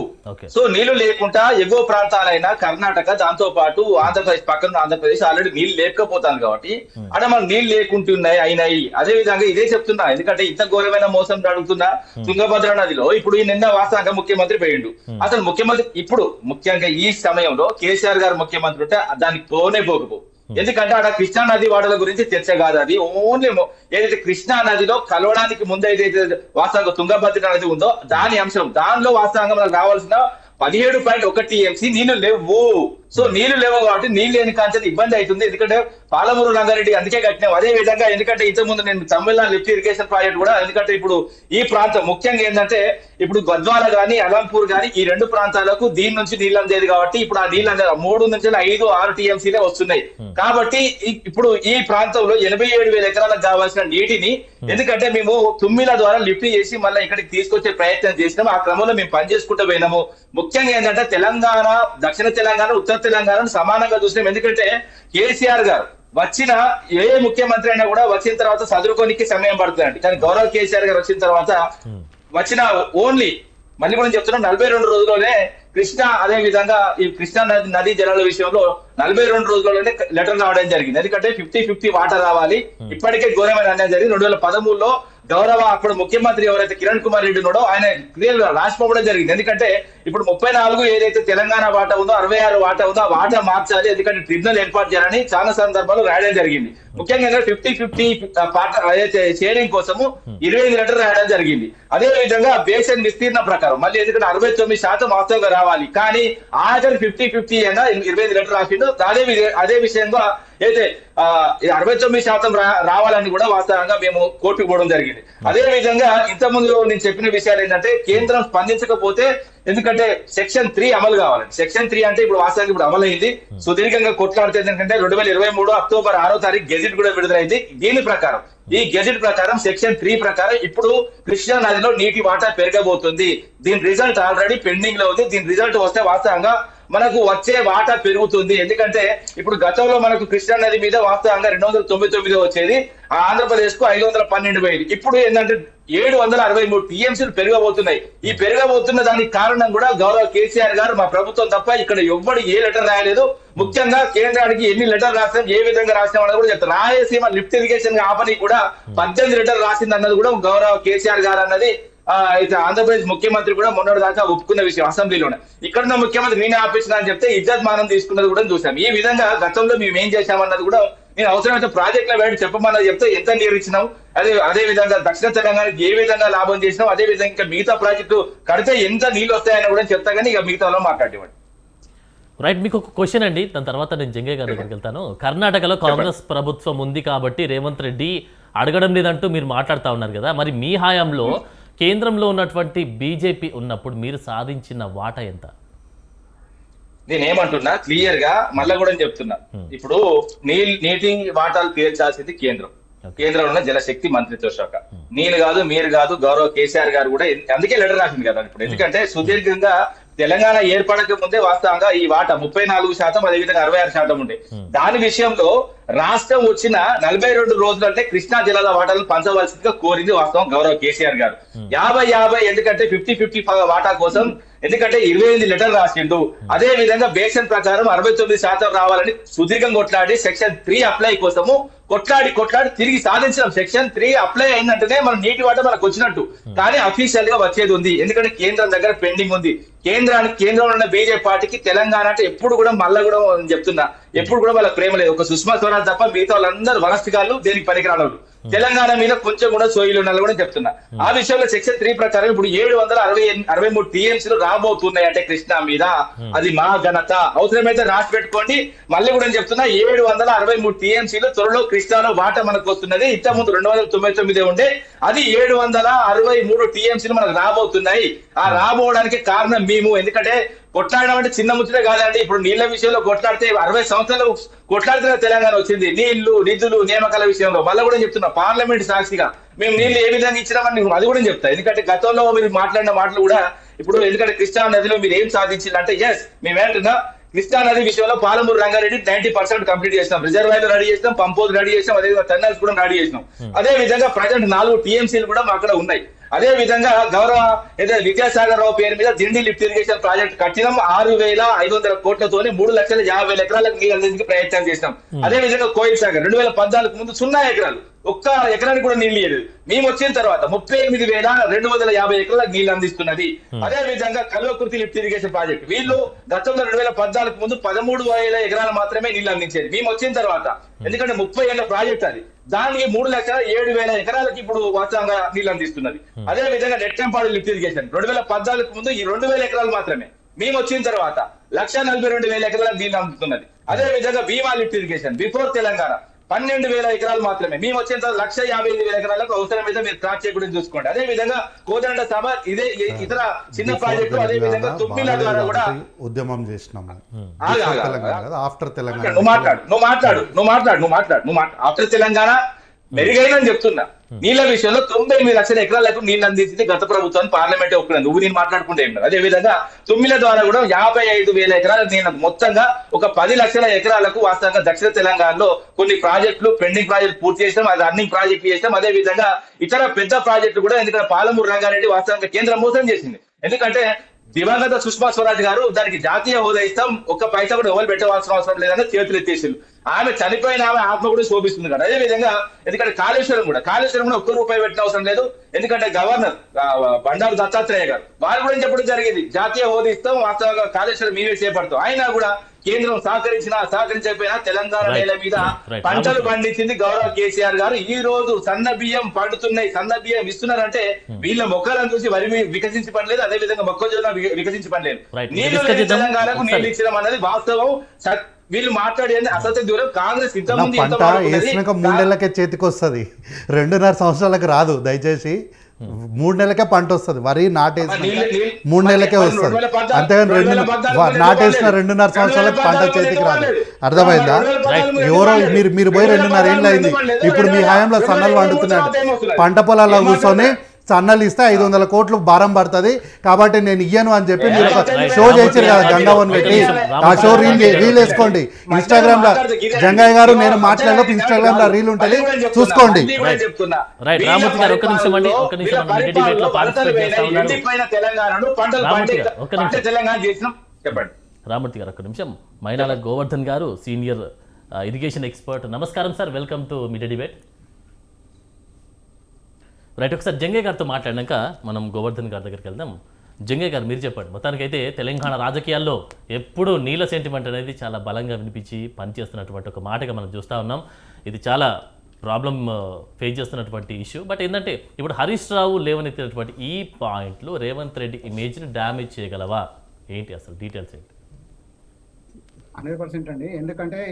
సో నీళ్లు లేకుండా ఎగువ ప్రాంతాలైన కర్ణాటక, దాంతో పాటు ఆంధ్రప్రదేశ్, పక్కన ఆంధ్రప్రదేశ్ ఆల్రెడీ నీళ్లు లేకపోతాను కాబట్టి అక్కడ మనకు నీళ్లు లేకుంటున్నాయి, అయినాయి. అదే విధంగా ఇదే చెప్తున్నా, ఎందుకంటే ఇంత ఘోరమైన మోసం జరుగుతున్నా తుంగభద్ర నదిలో ఇప్పుడు నిన్న వాస్తవంగా ముఖ్యమంత్రి పోయిండు. అసలు ముఖ్యమంత్రి ఇప్పుడు ముఖ్యంగా ఈ సమయంలో కేసీఆర్ గారు ముఖ్యమంత్రి ఉంటే దానికి పోనే పోకపో ఎందుకంటే అక్కడ కృష్ణా నది వాటల గురించి చర్చ కాదు, అది ఓన్లీ ఏదైతే కృష్ణా నదిలో కలవడానికి ముందు ఏదైతే వాస్తవంగా తుంగభద్ర నది ఉందో దాని అంశం, దానిలో వాస్తవంగా మనకు రావాల్సిన 17.1 TMC నీళ్లు లేవు. సో నీళ్లు లేవు కాబట్టి నీళ్లు లేని కాంచెది ఇబ్బంది అవుతుంది. ఎందుకంటే పాలమూరు రంగారెడ్డి అందుకే కట్టినాం. అదే విధంగా ఎందుకంటే ఇంతకుముందు నేను తమిళనాడు లిఫ్ట్ ఇరిగేషన్ ప్రాజెక్ట్ కూడా, ఎందుకంటే ఇప్పుడు ఈ ప్రాంతం ముఖ్యంగా ఏంటంటే ఇప్పుడు గద్వాల గానీ అలంపూర్ గానీ ఈ రెండు ప్రాంతాలకు దీని నుంచి నీళ్ళు అందేది కాబట్టి ఇప్పుడు ఆ నీళ్ళు అందే 3 నుంచి 5-6 TMCలే వస్తున్నాయి. కాబట్టి ఇప్పుడు ఈ ప్రాంతంలో 87,000 ఎకరాలకు కావాల్సిన నీటిని ఎందుకంటే మేము తుమ్మిల ద్వారా లిఫ్ట్ చేసి మళ్ళీ ఇక్కడికి తీసుకొచ్చే ప్రయత్నం చేసినాము. ఆ క్రమంలో మేము పనిచేసుకుంటూ పోయినాము. ముఖ్యంగా ఏంటంటే తెలంగాణ, దక్షిణ తెలంగాణ, ఉత్తర తెలంగాణను సమానంగా చూసినాం. ఎందుకంటే కేసీఆర్ గారు వచ్చిన ఏ ముఖ్యమంత్రి అయినా కూడా వచ్చిన తర్వాత చదువుకోనికి సమయం పడుతుందండి. కానీ గౌరవ్ కేసీఆర్ గారు వచ్చిన తర్వాత వచ్చిన ఓన్లీ మళ్ళీ కూడా చెప్తున్నాం 42 రోజుల్లోనే కృష్ణా, అదే విధంగా ఈ కృష్ణా నది జలాల విషయంలో 42 రోజుల్లోనే లెటర్ రావడం జరిగింది. ఎందుకంటే 50-50 వాటా రావాలి. ఇప్పటికే ఘోరమైన అన్యాయం జరిగింది. 2013లో గౌరవ అప్పుడు ముఖ్యమంత్రి ఎవరైతే కిరణ్ కుమార్ రెడ్డి ఉన్నాడో ఆయన క్లియర్ గా రాసిపోవడం జరిగింది. ఎందుకంటే ఇప్పుడు 34 ఏదైతే తెలంగాణ వాటా ఉందో 66 వాటా ఉందో ఆ వాటా మార్చాలి, ఎందుకంటే ట్రిబ్యునల్ ఏర్పాటు చేయాలని చాలా సందర్భాలు రాయడం జరిగింది. ముఖ్యంగా 50-50 ఏదైతే షేరింగ్ కోసము 25 లెటర్ రాయడం జరిగింది. అదే విధంగా బేసిన్ విస్తీర్ణ ప్రకారం మళ్ళీ ఎందుకంటే 69% వాస్తవంగా రావాలి, కానీ ఆఖరి 50-50 అయినా 25 లెటర్ రాసిండు. అదే విషయంగా అయితే 69% రావాలని కూడా వాస్తవంగా మేము కోర్టుకు పోవడం జరిగింది. అదే విధంగా ఇంతకుముందు నేను చెప్పిన విషయాలు ఏంటంటే కేంద్రం స్పందించకపోతే, ఎందుకంటే సెక్షన్ 3 అమలు కావాలండి. సెక్షన్ 3 అంటే ఇప్పుడు వాస్తవానికి ఇప్పుడు అమలైంది. సుదీర్ఘంగా కొట్లాడితే ఎందుకంటే 2023 అక్టోబర్ 6వ తారీఖు గెజిట్ కూడా విడుదలైంది. దీని ప్రకారం ఈ గెజిట్ ప్రకారం సెక్షన్ 3 ప్రకారం ఇప్పుడు కృష్ణా నదిలో నీటి వాటా పెరగబోతుంది. దీని రిజల్ట్ ఆల్రెడీ పెండింగ్ లో ఉంది. దీని రిజల్ట్ వస్తే వాస్తవంగా మనకు వచ్చే వాటా పెరుగుతుంది. ఎందుకంటే ఇప్పుడు గతంలో మనకు కృష్ణా నది మీద వాస్తవంగా 299 వచ్చేది, ఆంధ్రప్రదేశ్ కు 512,000. ఇప్పుడు ఏంటంటే 763 TMCలు పెరగబోతున్నాయి. ఈ పెరగబోతున్న దానికి కారణం కూడా గౌరవ కేసీఆర్ గారు, మా ప్రభుత్వం తప్ప ఇక్కడ ఎవ్వడు ఏ లెటర్ రాయలేదు. ముఖ్యంగా కేంద్రానికి ఎన్ని లెటర్ రాసినాం, ఏ విధంగా రాసినాం అన్నది కూడా చెప్తారు. రాయలసీమ లిఫ్ట్ ఇరిగేషన్ ఆపని కూడా 18 లెటర్ రాసింది అన్నది కూడా గౌరవ కేసీఆర్ గారు అన్నది అయితే ఆంధ్రప్రదేశ్ ముఖ్యమంత్రి కూడా మొన్నటి దాకా ఒప్పుకున్న విషయం అసెంబ్లీలోనే. ఇక్కడ ముఖ్యమంత్రి నేనే ఆపించిన అని చెప్తే ఇజ్జత్ మానం తీసుకున్నది కూడా చూసాం. ఈ విధంగా గతంలో మేము ఏం చేశామన్నది కూడా నేను అవసరమైతే ప్రాజెక్టుల వేడి చెప్పమన్నది చెప్తే ఎంత నీరు ఇచ్చినాం, అదే విధంగా దక్షిణ తెలంగాణకి ఏ విధంగా లాభం చేసినాం, అదే విధంగా ఇంకా మిగతా ప్రాజెక్టు కడితే ఎంత నీళ్ళు వస్తాయని కూడా చెప్తా, కానీ ఇక మిగతాలో మాట్లాడేవాడు. రైట్, మీకు ఒక క్వశ్చన్ అండి, దాని తర్వాత నేను జంగే గారి దగ్గరికి వెళ్తాను. కర్ణాటకలో కాంగ్రెస్ ప్రభుత్వం ఉంది కాబట్టి రేవంత్ రెడ్డి అడగడం లేదంటూ మీరు మాట్లాడుతూ ఉన్నారు కదా, మరి మీ హయాంలో కేంద్రంలో ఉన్నటువంటి బీజేపీ ఉన్నప్పుడు మీరు సాధించిన వాటా ఎంత? నేనేమంటున్నా క్లియర్ గా మళ్ళా కూడా చెప్తున్నా, ఇప్పుడు నీటి వాటాలు తేల్చాల్సింది కేంద్రం, కేంద్రంలో ఉన్న జలశక్తి మంత్రిత్వ శాఖ. నేను కాదు, మీరు కాదు, గౌరవ కేసీఆర్ గారు కూడా అందుకే లెటర్ రాసింది కదా ఇప్పుడు. ఎందుకంటే సుదీర్ఘంగా తెలంగాణ ఏర్పడక ముందే వాస్తవంగా ఈ వాటా 34%, అదేవిధంగా 66% ఉండే. దాని విషయంలో రాష్ట్రం వచ్చిన 42 రోజులు అంటే కృష్ణా జలాల వాటాలను పంచవలసిందిగా కోరింది వాస్తవం గౌరవ కేసీఆర్ గారు. 50-50 ఎందుకంటే 50-50 వాటా కోసం ఎందుకంటే 28 లెటర్ రాసిండు. అదే విధంగా బేసన్ ప్రకారం 69% రావాలని సుదీర్ఘంగా కొట్లాడి సెక్షన్ 3 అప్లై కోసము కొట్లాడి తిరిగి సాధించడం. సెక్షన్ 3 అప్లై అయినట్టునే మన నీటి వాటా మనకు వచ్చినట్టు, కానీ అఫీషియల్ గా వచ్చేది ఉంది. ఎందుకంటే కేంద్రం దగ్గర పెండింగ్ ఉంది. కేంద్రంలో ఉన్న బీజేపీ పార్టీకి తెలంగాణ అంటే ఎప్పుడు కూడా మళ్ళా కూడా చెప్తున్నా, ఎప్పుడు కూడా వాళ్ళ ప్రేమ లేదు. ఒక సుష్మా స్వరాజ్ తప్ప మిగతా వాళ్ళందరూ వనస్థికాలు, దేనికి పనికిరాడు. తెలంగాణ మీద కొంచెం కూడా సోయిలు ఉండాలి కూడా చెప్తున్నా. ఆ విషయంలో సెక్షన్ 3 ప్రకారం ఇప్పుడు 763 TMCలు రాబోతున్నాయి అంటే కృష్ణా మీద. అది మా ఘనత. అవసరమైతే రాసి పెట్టుకోండి. మళ్ళీ కూడా చెప్తున్నా 763 TMCలు త్వరలో కృష్ణాలో వాటా మనకు వస్తున్నది. ఇంతకుముందు 299 ఉండే, అది 763 TMCలు మనకు రాబోతున్నాయి. ఆ రాబోవడానికి కారణం మేము. ఎందుకంటే కొట్లాడడం అంటే చిన్న ముచ్చటే కాదండి. ఇప్పుడు నీళ్ల విషయంలో కొట్లాడితే 60 సంవత్సరాలు కొట్లాడితే తెలంగాణ వచ్చింది. నీళ్లు, నిధులు, నియామకాల విషయంలో మళ్ళీ కూడా చెప్తున్నా, పార్లమెంట్ సాక్షిగా మేము నీళ్లు ఏ విధంగా ఇచ్చినామని అది కూడా చెప్తా. ఎందుకంటే గతంలో మీరు మాట్లాడిన మాటలు కూడా ఇప్పుడు, ఎందుకంటే కృష్ణా నదిలో మీరు ఏం సాధించాలంటే, ఎస్ మేమేంటున్నా కృష్ణా నది విషయంలో పాలమూరు రంగారెడ్డి 90% కంప్లీట్ చేసినాం. రిజర్వాయర్ రెడీ చేసినాం, పంపోజ్ రెడీ చేసినాం, అదేవిధంగా టన్నల్స్ కూడా రెడీ చేసినాం. అదే విధంగా ప్రజెంట్ 4 TMCలు కూడా అక్కడ ఉన్నాయి. అదే విధంగా గౌరవ ఏదైతే విద్యాసాగర్ రావు పేరు మీద దిండి లిఫ్ట్ ఇరిగేషన్ ప్రాజెక్ట్ కట్టినాం. 6,500 కోట్లతోని 3,50,000 ఎకరాలకు నీళ్ళు అందించడానికి ప్రయత్నం చేసినాం. అదే విధంగా కోయిల్ సాగర్ 2014 ముందు 0 ఎకరాలు ఒక్క ఎకరానికి కూడా నీళ్ళు లేదు. మేము వచ్చిన తర్వాత 38,250 ఎకరాలకు నీళ్లు అందిస్తున్నది. అదే విధంగా కల్వకుర్తి లిఫ్ట్ ఇరిగేషన్ ప్రాజెక్ట్ వీళ్ళు గతంలో 2014 ముందు 13,000 ఎకరాలు మాత్రమే నీళ్లు అందించేది. మేము వచ్చిన తర్వాత ఎందుకంటే 30 ఏళ్ల ప్రాజెక్ట్ అది, దానికి 3,07,000 ఎకరాలకి ఇప్పుడు వాస్తవంగా నీళ్లు అందిస్తున్నది. అదే విధంగా నెట్టంపాడు లిఫ్ట్ ఇరిగేషన్ 2014 ముందు ఈ 2,000 ఎకరాలు మాత్రమే, మేము వచ్చిన తర్వాత 1,42,000 ఎకరాలకు నీళ్లు అందుతున్నది. అదే విధంగా భీమా లిఫ్ట్ ఇరిగేషన్ బిఫోర్ తెలంగాణ 12,000 ఎకరాలు మాత్రమే, మేము వచ్చిన తర్వాత 1,58,000 ఎకరాలకు అవసరమైతే మీరు ట్రాక్ చేయకుండా చూసుకోండి. అదే విధంగా కోదండ సభ ఇదే ఇతర చిన్న ప్రాజెక్టు, అదే విధంగా తుమ్మిల ద్వారా కూడా ఉద్యమం చేసినాము. ఆఫ్టర్ తెలంగాణ నువ్వు మాట్లాడు ఆఫ్టర్ తెలంగాణ మెరుగైనని చెప్తున్నా. నీళ్ల విషయంలో 98 లక్షల ఎకరాలకు నీళ్లు అందించింది గత ప్రభుత్వాన్ని పార్లమెంట్ ఒప్పుకున్నాను. నువ్వు నేను మాట్లాడుకుంటే ఏం లేదు. అదే విధంగా తుమ్మిల ద్వారా కూడా 55,000 ఎకరాలకు నేను మొత్తంగా ఒక 10 లక్షల ఎకరాలకు వాస్తవంగా దక్షిణ తెలంగాణలో కొన్ని ప్రాజెక్టులు పెండింగ్ ప్రాజెక్టులు పూర్తి చేసాం, అది రన్నింగ్ ప్రాజెక్టులు చేసాం. అదే విధంగా ఇతర పెద్ద ప్రాజెక్టులు కూడా, ఎందుకంటే పాలమూరు రంగారెడ్డి వాస్తవంగా కేంద్రం మోసం చేసింది. ఎందుకంటే దివంగత సుష్మా స్వరాజ్ గారు దానికి జాతీయ హోదా ఇస్తాం, ఒక్క పైసా కూడా ఎవరు పెట్టవలసిన అవసరం లేదని చేతులు ఎత్తేసింది. ఆమె చనిపోయిన ఆమె ఆత్మ కూడా శోభిస్తుంది కదా. అదే విధంగా ఎందుకంటే కాళేశ్వరం కూడా ₹1 పెట్టిన అవసరం లేదు. ఎందుకంటే గవర్నర్ బండారు దత్తాత్రేయ గారు వారు కూడా చెప్పడం జరిగింది, జాతీయ హోదా ఇస్తాం, వాస్తవంగా కాళేశ్వరం మీరే చేపడతాం. అయినా కూడా కేంద్రం సహకరించకపోయినా తెలంగాణ నేల మీద పంటలు పండించింది గౌరవ కేసీఆర్ గారు. ఈ రోజు సన్న బియ్యం పండుతున్నాయి, సన్న బియ్యం ఇస్తున్నారంటే వీళ్ళ మొక్కలను చూసి వరి వికసించి పనిలేదు, అదే విధంగా మొక్కజొన్న వికసించి పనిలేదు. నీళ్లు తెలంగాణకు నీళ్లు ఇచ్చడం అనేది వాస్తవం. వీళ్ళు మాట్లాడేది అసత్య దూరం. కాంగ్రెస్ పంట వేసినాక 3 నెలలకే చేతికి వస్తుంది, 2.5 సంవత్సరాలకు రాదు. దయచేసి 3 నెలలకే పంట వస్తుంది. వరి నాటేసిన 3 నెలలకే వస్తుంది, అంతేగాని నాటేసిన 2.5 సంవత్సరాలకు పంట చేతికి రాదు. అర్థమైందా? ఎవరో మీరు పోయి 2.5 ఏళ్ళు అయింది. ఇప్పుడు మీ హయాంలో సన్నలు వండుతున్నాడు. పంట పొలాల్లో కూర్చొని సన్నలు ఇస్తే 500 కోట్లు భారం పడుతుంది కాబట్టి నేను ఇయ్యను అని చెప్పి మీరు ఒక షో చేశారు కదా గంగావన్ పెట్టి. ఆ షో రీల్ వేసుకోండి ఇన్స్టాగ్రామ్ లో. జంగయ్య గారు నేను మాట్లాడలేదు, ఇన్స్టాగ్రామ్ లో రీల్ ఉంటుంది చూసుకోండి. రామూర్తి గారు ఒక్క నిమిషం. మైనాల గోవర్ధన్ గారు సీనియర్ ఇరిగేషన్ ఎక్స్పర్ట్. నమస్కారం sir, welcome to media debate. Right, ఒకసారి జంగయ్య గారితో మాట్లాడినాక మనం గోవర్ధన్ గారి దగ్గరికి వెళ్దాం. జంగయ్య గారు మీరు చెప్పండి, మొత్తానికైతే తెలంగాణ రాజకీయాల్లో ఎప్పుడూ నీళ్ళ సెంటిమెంట్ అనేది చాలా బలంగా వినిపించి పనిచేస్తున్నటువంటి ఒక మాటగా మనం చూస్తూ ఉన్నాం. ఇది చాలా ప్రాబ్లం ఫేస్ చేస్తున్నటువంటి ఇష్యూ. బట్ ఏంటంటే ఇప్పుడు హరీష్ రావు లేవనెత్తినటువంటి ఈ పాయింట్లు రేవంత్ రెడ్డి ఇమేజ్ని డ్యామేజ్ చేయగలవా ఏంటి, అసలు డీటెయిల్స్ ఏంటి? 100% అండి. ఎందుకంటే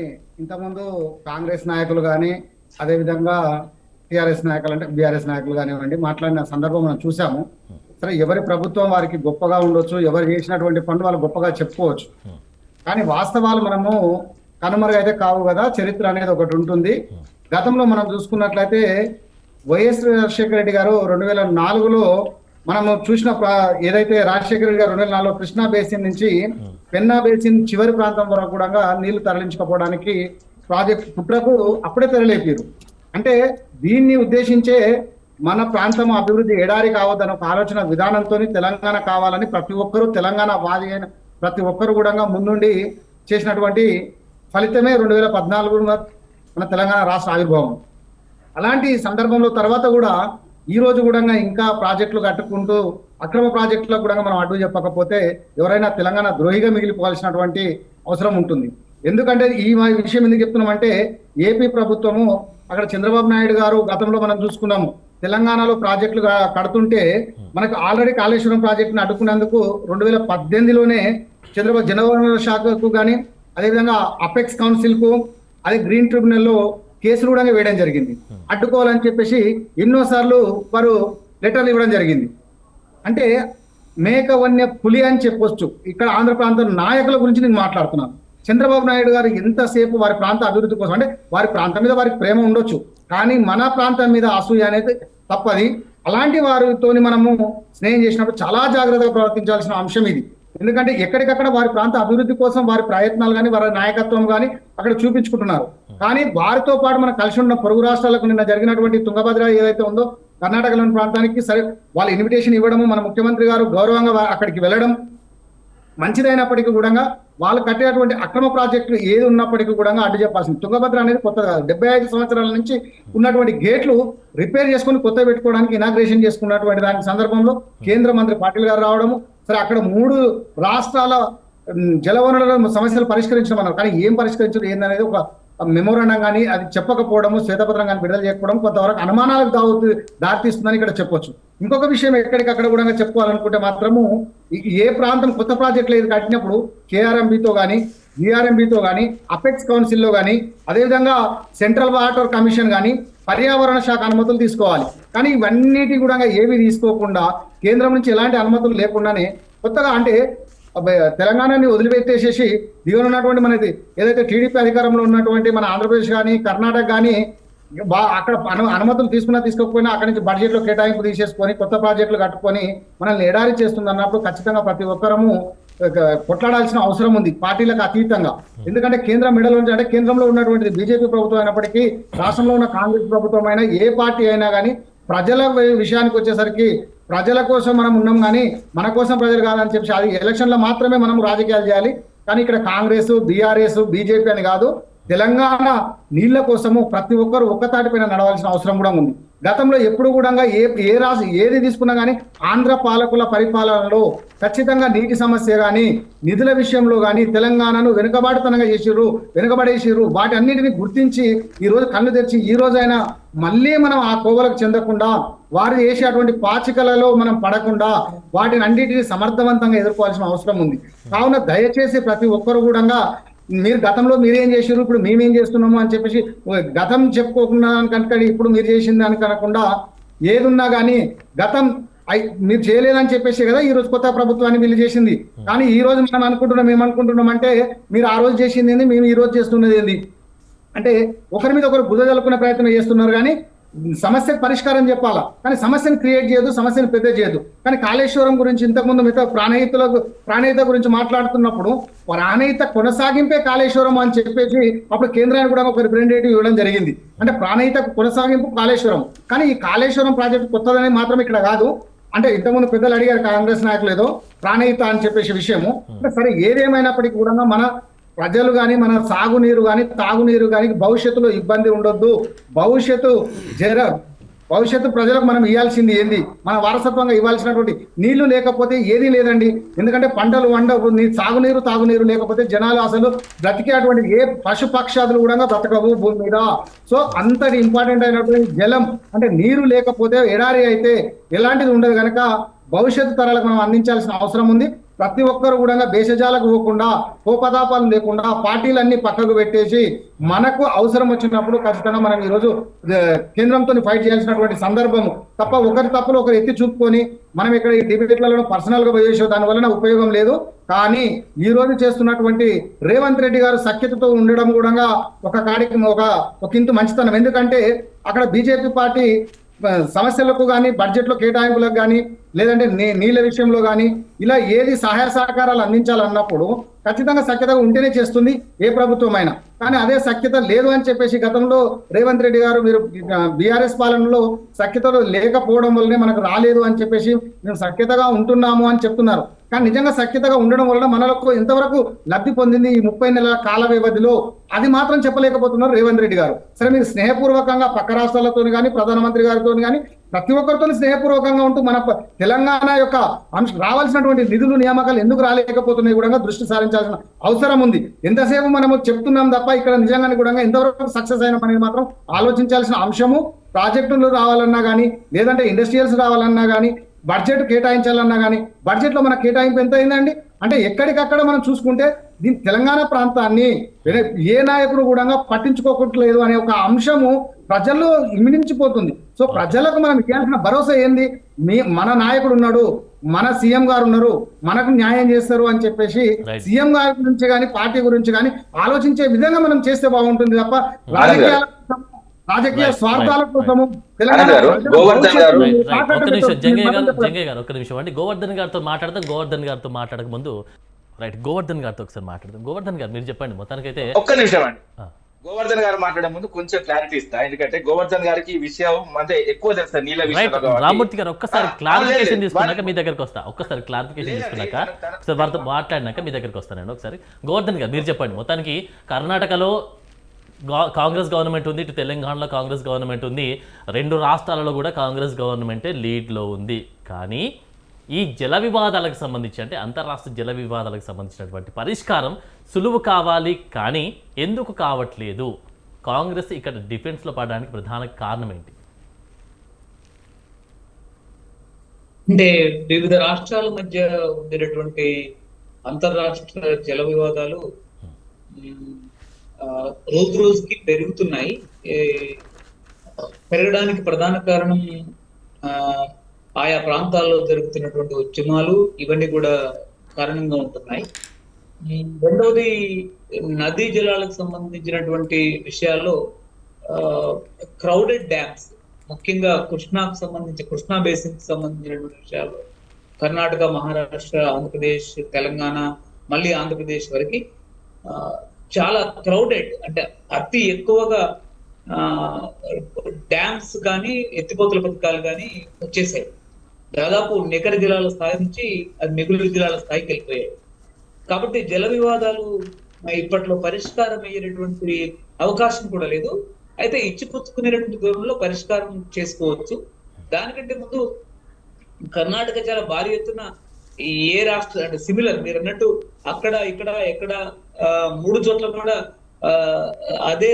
ఇంతకుముందు కాంగ్రెస్ నాయకులు కానీ అదేవిధంగా టీఆర్ఎస్ నాయకులు అంటే బీఆర్ఎస్ నాయకులు కానివ్వండి మాట్లాడిన సందర్భం మనం చూసాము. సరే, ఎవరి ప్రభుత్వం వారికి గొప్పగా ఉండొచ్చు, ఎవరు చేసినటువంటి పనులు వాళ్ళు గొప్పగా చెప్పుకోవచ్చు, కానీ వాస్తవాలు మనము కనుమరుగైతే కావు కదా. చరిత్ర అనేది ఒకటి ఉంటుంది. గతంలో మనం చూసుకున్నట్లయితే వైఎస్ రాజశేఖర రెడ్డి గారు 2004లో మనము చూసిన ఏదైతే రాజశేఖర రెడ్డి గారు 2004లో కృష్ణా బేసిన్ నుంచి పెన్నా బేసిన్ చివరి ప్రాంతం వరకు కూడా నీళ్లు తరలించకపోవడానికి ప్రాజెక్ట్ కుట్రకు అప్పుడే తెరలేపారు. అంటే దీన్ని ఉద్దేశించే మన ప్రాంతం అభివృద్ధి ఎడారి కావద్దన్న ఒక ఆలోచన విధానంతో తెలంగాణ కావాలని ప్రతి ఒక్కరూ తెలంగాణ వాది అయిన ప్రతి ఒక్కరు కూడా ముందుండి చేసినటువంటి ఫలితమే 2014 మన తెలంగాణ రాష్ట్ర ఆవిర్భావం. అలాంటి సందర్భంలో తర్వాత కూడా ఈ రోజు కూడా ఇంకా ప్రాజెక్టులు కట్టుకుంటూ అక్రమ ప్రాజెక్టులకు కూడా మనం అడ్డు చెప్పకపోతే ఎవరైనా తెలంగాణ ద్రోహిగా మిగిలిపోవాల్సినటువంటి అవసరం ఉంటుంది. ఎందుకంటే ఈ విషయం ఎందుకు చెప్తున్నామంటే ఏపీ ప్రభుత్వము అక్కడ చంద్రబాబు నాయుడు గారు గతంలో మనం చూసుకున్నాము, తెలంగాణలో ప్రాజెక్టులు కడుతుంటే మనకు ఆల్రెడీ కాళేశ్వరం ప్రాజెక్టును అడ్డుకున్నందుకు 2018లోనే చంద్రబాబు జలవనరుల శాఖకు కానీ అదేవిధంగా అపెక్స్ కౌన్సిల్ కు అదే గ్రీన్ ట్రిబ్యునల్లో కేసులు కూడా వేయడం జరిగింది. అడ్డుకోవాలని చెప్పేసి ఎన్నోసార్లు వారు లెటర్లు ఇవ్వడం జరిగింది. అంటే మేకవన్య పులి అని చెప్పొచ్చు. ఇక్కడ ఆంధ్ర ప్రాంత నాయకుల గురించి నేను మాట్లాడుతున్నాను. చంద్రబాబు నాయుడు గారు ఎంతసేపు వారి ప్రాంత అభివృద్ధి కోసం, అంటే వారి ప్రాంతం మీద వారికి ప్రేమ ఉండొచ్చు, కానీ మన ప్రాంతం మీద అసూయ అనేది తప్పది. అలాంటి వారితో మనము స్నేహం చేసినప్పుడు చాలా జాగ్రత్తగా ప్రవర్తించాల్సిన అంశం ఇది. ఎందుకంటే ఎక్కడికక్కడ వారి ప్రాంత అభివృద్ధి కోసం వారి ప్రయత్నాలు కానీ వారి నాయకత్వం కానీ అక్కడ చూపించుకుంటున్నారు. కానీ వారితో పాటు మనం కలిసి ఉన్న పొరుగు రాష్ట్రాలకు నిన్న జరిగినటువంటి తుంగభద్ర ఏదైతే ఉందో కర్ణాటకలోని ప్రాంతానికి సరే వాళ్ళ ఇన్విటేషన్ ఇవ్వడము, మన ముఖ్యమంత్రి గారు గౌరవంగా అక్కడికి వెళ్ళడం, మంచిదైనప్పటికీ కూడా వాళ్ళు కట్టేటువంటి అక్రమ ప్రాజెక్టులు ఏది ఉన్నప్పటికీ కూడా అడ్డు చెప్పాల్సింది. తుంగభద్ర అనేది కొత్తది కాదు. 75 సంవత్సరాల నుంచి ఉన్నటువంటి గేట్లు రిపేర్ చేసుకుని కొత్త పెట్టుకోవడానికి ఇనాగ్రేషన్ చేసుకున్నటువంటి దాని సందర్భంలో కేంద్ర మంత్రి పాటిల్ గారు రావడము, సరే అక్కడ 3 రాష్ట్రాల జలవనరుల సమస్యలు పరిష్కరించమన్నారు. కానీ ఏం పరిష్కరించడం ఏందనేది ఒక మెమోరాండం కానీ అది చెప్పకపోవడము, శ్వేతపత్రం కానీ విడుదల చేయకపోవడం కొంతవరకు అనుమానాలకు దారితీస్తుందని ఇక్కడ చెప్పొచ్చు. ఇంకొక విషయం ఎక్కడికక్కడ కూడా చెప్పుకోవాలనుకుంటే మాత్రము ఏ ప్రాంతం కొత్త ప్రాజెక్టులు ఏది కట్టినప్పుడు కేఆర్ఎంబితో కానీ జిఆర్ఎంబితో కానీ అపెక్స్ కౌన్సిల్లో కానీ అదేవిధంగా సెంట్రల్ వాటర్ కమిషన్ కానీ పర్యావరణ శాఖ అనుమతులు తీసుకోవాలి. కానీ ఇవన్నిటి కూడా ఏవి తీసుకోకుండా కేంద్రం నుంచి ఎలాంటి అనుమతులు లేకుండానే కొత్తగా అంటే తెలంగాణని వదిలిపెట్టేసేసి దిగున ఉన్నటువంటి మనది ఏదైతే టీడీపీ అధికారంలో ఉన్నటువంటి మన ఆంధ్రప్రదేశ్ కానీ కర్ణాటక కానీ అక్కడ అనుమతులు తీసుకోకపోయినా అక్కడి నుంచి బడ్జెట్లో కేటాయింపు తీసేసుకొని కొత్త ప్రాజెక్టులు కట్టుకొని మనల్ని ఎడారి చేస్తుంది అన్నప్పుడు ఖచ్చితంగా ప్రతి ఒక్కరము కొట్లాడాల్సిన అవసరం ఉంది పార్టీలకు అతీతంగా. ఎందుకంటే కేంద్రం మెడల్ నుంచి అంటే కేంద్రంలో ఉన్నటువంటి బీజేపీ ప్రభుత్వం అయినప్పటికీ రాష్ట్రంలో ఉన్న కాంగ్రెస్ ప్రభుత్వం అయినా ఏ పార్టీ అయినా కానీ ప్రజల విషయానికి వచ్చేసరికి ప్రజల కోసం మనం ఉన్నాం కానీ మన కోసం ప్రజలు కాదని చెప్పి అది ఎలక్షన్లో మాత్రమే మనం రాజకీయాలు చేయాలి. కానీ ఇక్కడ కాంగ్రెస్, బీఆర్ఎస్, బీజేపీ అని కాదు, తెలంగాణ నీళ్ల కోసము ప్రతి ఒక్కరు ఒక్కతాటిపైన నడవాల్సిన అవసరం కూడా ఉంది. గతంలో ఎప్పుడు కూడా ఏ రాజు ఏది తీసుకున్నా కానీ ఆంధ్ర పాలకుల పరిపాలనలో ఖచ్చితంగా నీటి సమస్య కానీ నిధుల విషయంలో కానీ తెలంగాణను వెనుకబడేసిర్రు. వాటి అన్నిటిని గుర్తించి ఈ రోజు కళ్ళు తెరిచి ఈ రోజైనా మళ్ళీ మనం ఆ కోవలకు చెందకుండా వారు చేసేటువంటి పాచికలలో మనం పడకుండా వాటిని అన్నిటిని సమర్థవంతంగా ఎదుర్కోవాల్సిన అవసరం ఉంది. కావున దయచేసి ప్రతి ఒక్కరు కూడా మీరు గతంలో మీరేం చేసారు ఇప్పుడు మేమేం చేస్తున్నాము అని చెప్పేసి గతం చెప్పుకోకుండా కనుక ఇప్పుడు మీరు చేసిన దానికి అనకుండా ఏదున్నా కానీ గతం మీరు చేయలేదని చెప్పేసి కదా ఈ రోజు కొత్త ప్రభుత్వాన్ని వీళ్ళు చేసింది. కానీ ఈ రోజు మనం అనుకుంటున్నాం ఏమనుకుంటున్నాం అంటే మీరు ఆ రోజు చేసింది ఏంది, మేము ఈ రోజు చేస్తున్నది ఏంది అంటే ఒకరి మీద ఒకరు బుద్ధ జలుపుకునే ప్రయత్నం చేస్తున్నారు. కానీ సమస్యకు పరిష్కారం చెప్పాలా, కానీ సమస్యను క్రియేట్ చేయదు, సమస్యను పెద్ద చేయదు. కానీ కాళేశ్వరం గురించి ఇంతకుముందు మిగతా ప్రాణహిత గురించి మాట్లాడుతున్నప్పుడు ప్రాణహిత కొనసాగింపే కాళేశ్వరం అని చెప్పేసి అప్పుడు కేంద్రానికి కూడా ఒక రిప్రజెంటేటివ్ ఇవ్వడం జరిగింది. అంటే ప్రాణహిత కొనసాగింపు కాళేశ్వరం. కానీ ఈ కాళేశ్వరం ప్రాజెక్టు కొత్తదని మాత్రం ఇక్కడ కాదు. అంటే ఇంతకుముందు పెద్దలు అడిగారు కాంగ్రెస్ నాయకులు ఏదో ప్రాణహిత అని చెప్పేసి విషయము. అంటే సరే ఏదేమైనప్పటికీ కూడా మన ప్రజలు కానీ మన సాగునీరు కానీ తాగునీరు కానీ భవిష్యత్తులో ఇబ్బంది ఉండొద్దు. భవిష్యత్తు ప్రజలకు మనం ఇవ్వాల్సింది ఏంది, మన వారసత్వంగా ఇవ్వాల్సినటువంటి నీళ్లు లేకపోతే ఏది లేదండి. ఎందుకంటే పంటలు వండవు, సాగునీరు తాగునీరు లేకపోతే జనాలు అసలు బ్రతికేటువంటి ఏ పశుపక్షాదులు కూడా బ్రతకవు భూమి మీద. సో అంతటి ఇంపార్టెంట్ అయినటువంటి జలం అంటే నీరు లేకపోతే ఎడారి అయితే ఎలాంటిది ఉండదు. కనుక భవిష్యత్తు తరాలకు మనం అందించాల్సిన అవసరం ఉంది. ప్రతి ఒక్కరు కూడా భేషజాలకు పోకుండా కోపతాపాలు లేకుండా పార్టీలన్నీ పక్కకు పెట్టేసి మనకు అవసరం వచ్చినప్పుడు ఖచ్చితంగా మనం ఈరోజు కేంద్రంతో ఫైట్ చేయాల్సినటువంటి సందర్భం తప్ప ఒకరి తప్పులు ఒకరు ఎత్తి చూపుకొని మనం ఇక్కడ ఈ డిబేట్లలో పర్సనల్ గా పోయేసో దాని వలన ఉపయోగం లేదు. కానీ ఈ రోజు చేస్తున్నటువంటి రేవంత్ రెడ్డి గారు సఖ్యతతో ఉండడం కూడా ఒక కాడికి ఒక ఇంతు మంచితనం. ఎందుకంటే అక్కడ బీజేపీ పార్టీ సమస్యలకు కానీ బడ్జెట్లో కేటాయింపులకు కానీ లేదంటే నీళ్ళ విషయంలో కానీ ఇలా ఏది సహాయ సహకారాలు అందించాలన్నప్పుడు ఖచ్చితంగా సఖ్యతగా ఉంటేనే చేస్తుంది ఏ ప్రభుత్వం అయినా. కానీ అదే సఖ్యత లేదు అని చెప్పేసి గతంలో రేవంత్ రెడ్డి గారు మీరు బీఆర్ఎస్ పాలనలో సఖ్యతలో లేకపోవడం వల్లనే మనకు రాలేదు అని చెప్పేసి మేము సఖ్యతగా ఉంటున్నాము అని చెప్తున్నారు. కానీ నిజంగా సఖ్యతగా ఉండడం వలన మనలకు ఎంతవరకు లబ్ధి పొందింది ఈ 30 నెలల కాల వ్యవధిలో అది మాత్రం చెప్పలేకపోతున్నారు రేవంత్ రెడ్డి గారు. సరే మీరు స్నేహపూర్వకంగా పక్క రాష్ట్రాలతో కానీ ప్రధానమంత్రి గారితో కానీ ప్రతి ఒక్కరితో స్నేహపూర్వకంగా ఉంటూ మన తెలంగాణ యొక్క రావాల్సినటువంటి నిధులు నియామకాలు ఎందుకు రాలేకపోతున్నాయి కూడా దృష్టి సారించాల్సిన అవసరం ఉంది. ఎంతసేపు మనము చెప్తున్నాం తప్ప ఇక్కడ నిజంగానే కూడా ఎంతవరకు సక్సెస్ అయినా అనేది మాత్రం ఆలోచించాల్సిన అంశము. ప్రాజెక్టులు రావాలన్నా కానీ లేదంటే ఇండస్ట్రియల్స్ రావాలన్నా కానీ బడ్జెట్ కేటాయించాలన్నా కానీ బడ్జెట్లో మన కేటాయింపు ఎంత అయిందండి అంటే ఎక్కడికక్కడ మనం చూసుకుంటే దీని తెలంగాణ ప్రాంతాన్ని ఏ నాయకుడు కూడా పట్టించుకోకట్లేదు అనే ఒక అంశము ప్రజల్లో ఇమిడించిపోతుంది. సో ప్రజలకు మనం ఇవ్వాల్సిన భరోసా ఏంది, మన నాయకుడు ఉన్నాడు, మన సీఎం గారు ఉన్నారు, మనకు న్యాయం చేస్తారు అని చెప్పేసి సీఎం గారి గురించి కానీ పార్టీ గురించి కానీ ఆలోచించే విధంగా మనం చేస్తే బాగుంటుంది తప్ప రాజకీయ స్వార్థాల కోసము ఒక్క నిమిషం అండి. గోవర్ధన్ గారితో మాట్లాడదాం. గోవర్ధన్ గారితో మాట్లాడక ముందు గోవర్ధన్ గారితో ఒకసారి మాట్లాడదాం. గోవర్ధన్ గారు మీరు చెప్పండి. మొత్తానికైతే ఒక్క నిమిషం అండి. గోవర్ధన్ గారు మాట్లాడే ముందు కొంచెం క్లారిటీ ఇస్తా, ఎందుకంటే గోవర్ధన్ గారికి ఈ విషయం అంటే ఎక్కువ తెలుసు నీళ్ళ రైట్ విషయంలో కాబట్టి. రామూర్తి గారు ఒక్కసారి లేదు, క్లారిఫికేషన్ లేదు. తీసుకున్నాక మీ దగ్గరకు వస్తా. ఒక్కసారి క్లారిఫికేషన్ తీసుకున్నాక ఒకసారి వారితో మాట్లాడినాక మీ దగ్గరకు వస్తానండి. ఒకసారి గోవర్ధన్ గారు మీరు చెప్పండి. మొత్తానికి కర్ణాటకలో కాంగ్రెస్ గవర్నమెంట్ ఉంది, ఇటు తెలంగాణలో కాంగ్రెస్ గవర్నమెంట్ ఉంది, రెండు రాష్ట్రాలలో కూడా కాంగ్రెస్ గవర్నమెంటే లీడ్లో ఉంది. కానీ ఈ జల వివాదాలకు సంబంధించి అంటే అంతర్రాష్ట్ర జల వివాదాలకు సంబంధించినటువంటి పరిష్కారం సులువు కావాలి, కానీ ఎందుకు కావట్లేదు? కాంగ్రెస్ ఇక్కడ డిఫెన్స్లో పడడానికి ప్రధాన కారణం ఏంటి? అంటే వివిధ రాష్ట్రాల మధ్య ఉండేటటువంటి అంతర్రాష్ట్ర జల వివాదాలు రోజు రోజుకి పెరుగుతున్నాయి. పెరగడానికి ప్రధాన కారణం ఆయా ప్రాంతాల్లో జరుగుతున్నటువంటి ఉద్యమాలు, ఇవన్నీ కూడా కారణంగా ఉంటున్నాయి. రెండవది, నదీ జలాలకు సంబంధించినటువంటి విషయాల్లో క్రౌడెడ్ డ్యామ్స్, ముఖ్యంగా కృష్ణాకు సంబంధించి కృష్ణా బేసిన్ కి సంబంధించినటువంటి విషయాలు కర్ణాటక, మహారాష్ట్ర, ఆంధ్రప్రదేశ్, తెలంగాణ, మళ్ళీ ఆంధ్రప్రదేశ్ వరకు చాలా క్రౌడెడ్, అంటే అతి ఎక్కువగా డ్యామ్స్ కానీ ఎత్తిపోతల పథకాలు కానీ వచ్చేసాయి. దాదాపు నికర జిల్లాల స్థాయి నుంచి అది మిగులు జిల్లాల స్థాయికి వెళ్ళిపోయాయి. కాబట్టి జల వివాదాలు ఇప్పట్లో పరిష్కారం అయ్యేటటువంటి అవకాశం కూడా లేదు. అయితే ఇచ్చిపుచ్చుకునేటువంటి దూరంలో పరిష్కారం చేసుకోవచ్చు. దానికంటే ముందు కర్ణాటక చాలా భారీ ఎత్తున ఏ రాష్ట్ర అంటే సిమిలర్ మీరు అన్నట్టు అక్కడ ఇక్కడ ఎక్కడ 3 చోట్ల కూడా అదే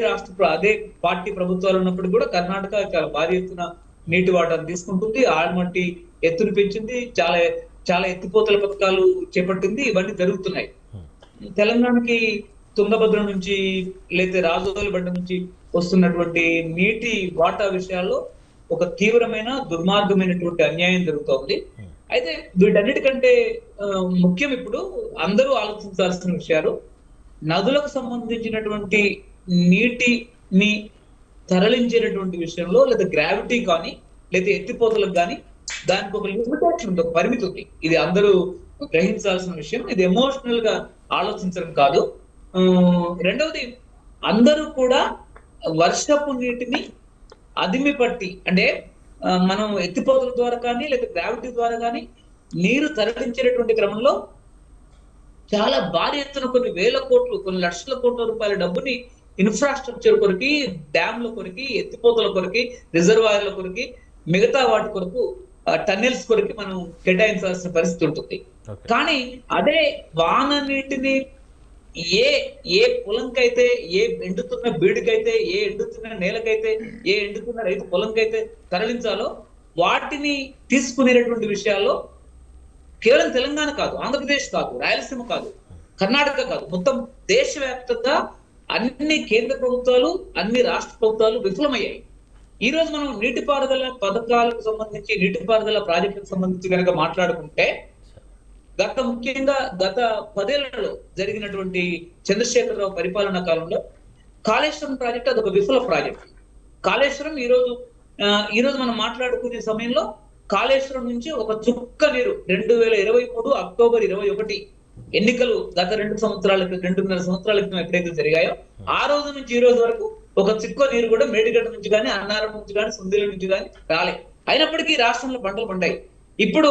అదే పార్టీ ప్రభుత్వాలు ఉన్నప్పుడు కూడా కర్ణాటక చాలా భారీ ఎత్తున నీటి వాటాను తీసుకుంటుంది. ఆల్మట్టి ఎత్తును పెంచింది, చాలా ఎత్తిపోతల పథకాలు చేపట్టింది. ఇవన్నీ జరుగుతున్నాయి. తెలంగాణకి తుంగభద్ర నుంచి లేకపోతే రాజోలి బండ నుంచి వస్తున్నటువంటి నీటి వాటా విషయాల్లో ఒక తీవ్రమైన దుర్మార్గమైనటువంటి అన్యాయం జరుగుతోంది. అయితే వీటన్నిటికంటే ముఖ్యం ఇప్పుడు అందరూ ఆలోచించాల్సిన విషయాలు, నదులకు సంబంధించినటువంటి నీటిని తరలించేటటువంటి విషయంలో లేదా గ్రావిటీ కానీ లేదా ఎత్తిపోతలకు కానీ దానికి ఒక లిమిటేషన్ ఉంది, ఒక పరిమితి ఉంది. ఇది అందరూ గ్రహించాల్సిన విషయం. ఇది ఎమోషనల్ గా ఆలోచించడం కాదు. రెండవది, అందరూ కూడా వర్షపు నీటిని అదిమి పట్టి, అంటే మనం ఎత్తిపోతల ద్వారా కానీ లేదా గ్రావిటీ ద్వారా కానీ నీరు తరలించేటటువంటి క్రమంలో చాలా భారీ ఎత్తున కొన్ని వేల కోట్లు, కొన్ని లక్షల కోట్ల రూపాయల డబ్బుని ఇన్ఫ్రాస్ట్రక్చర్ కొరికి, డ్యామ్ల కొరికి, ఎత్తిపోతల కొరికి, రిజర్వాయర్ల కొరికి, మిగతా వాటి కొరకు, టన్నెల్స్ కొరికి మనం కేటాయించాల్సిన పరిస్థితి ఉంటుంది. కానీ అదే వాన నీటిని ఏ పొలంకైతే, ఏ ఎండుతున్న బీడుకైతే, ఏ ఎండుతున్న నేలకైతే, ఏ ఎండుతున్న రైతు పొలంకైతే తరలించాలో వాటిని తీసుకునేటటువంటి విషయాల్లో కేవలం తెలంగాణ కాదు, ఆంధ్రప్రదేశ్ కాదు, రాయలసీమ కాదు, కర్ణాటక కాదు, మొత్తం దేశవ్యాప్తంగా అన్ని కేంద్ర ప్రభుత్వాలు, అన్ని రాష్ట్ర ప్రభుత్వాలు విఫలమయ్యాయి. ఈ రోజు మనం నీటిపారుదల పథకాలకు సంబంధించి, నీటిపారుదల ప్రాజెక్టులకు సంబంధించి కనుక మాట్లాడుకుంటే, ముఖ్యంగా గత 10 ఏళ్లలో జరిగినటువంటి చంద్రశేఖరరావు పరిపాలనా కాలంలో కాళేశ్వరం ప్రాజెక్ట్ అదొక విఫల ప్రాజెక్ట్. కాళేశ్వరం ఈ రోజు మనం మాట్లాడుకునే సమయంలో కాళేశ్వరం నుంచి ఒక చుక్క నీరు 2023 అక్టోబర్ 21 ఎన్నికలు గత 2.5 సంవత్సరాల క్రితం ఎప్పుడైతే జరిగాయో ఆ రోజు నుంచి ఈ రోజు వరకు ఒక చుక్క నీరు కూడా మేడిగడ్డ నుంచి కానీ, అన్నారం నుంచి కానీ, సుందిల నుంచి కానీ రాలే. అయినప్పటికీ రాష్ట్రంలో పంటలు పండాయి. ఇప్పుడు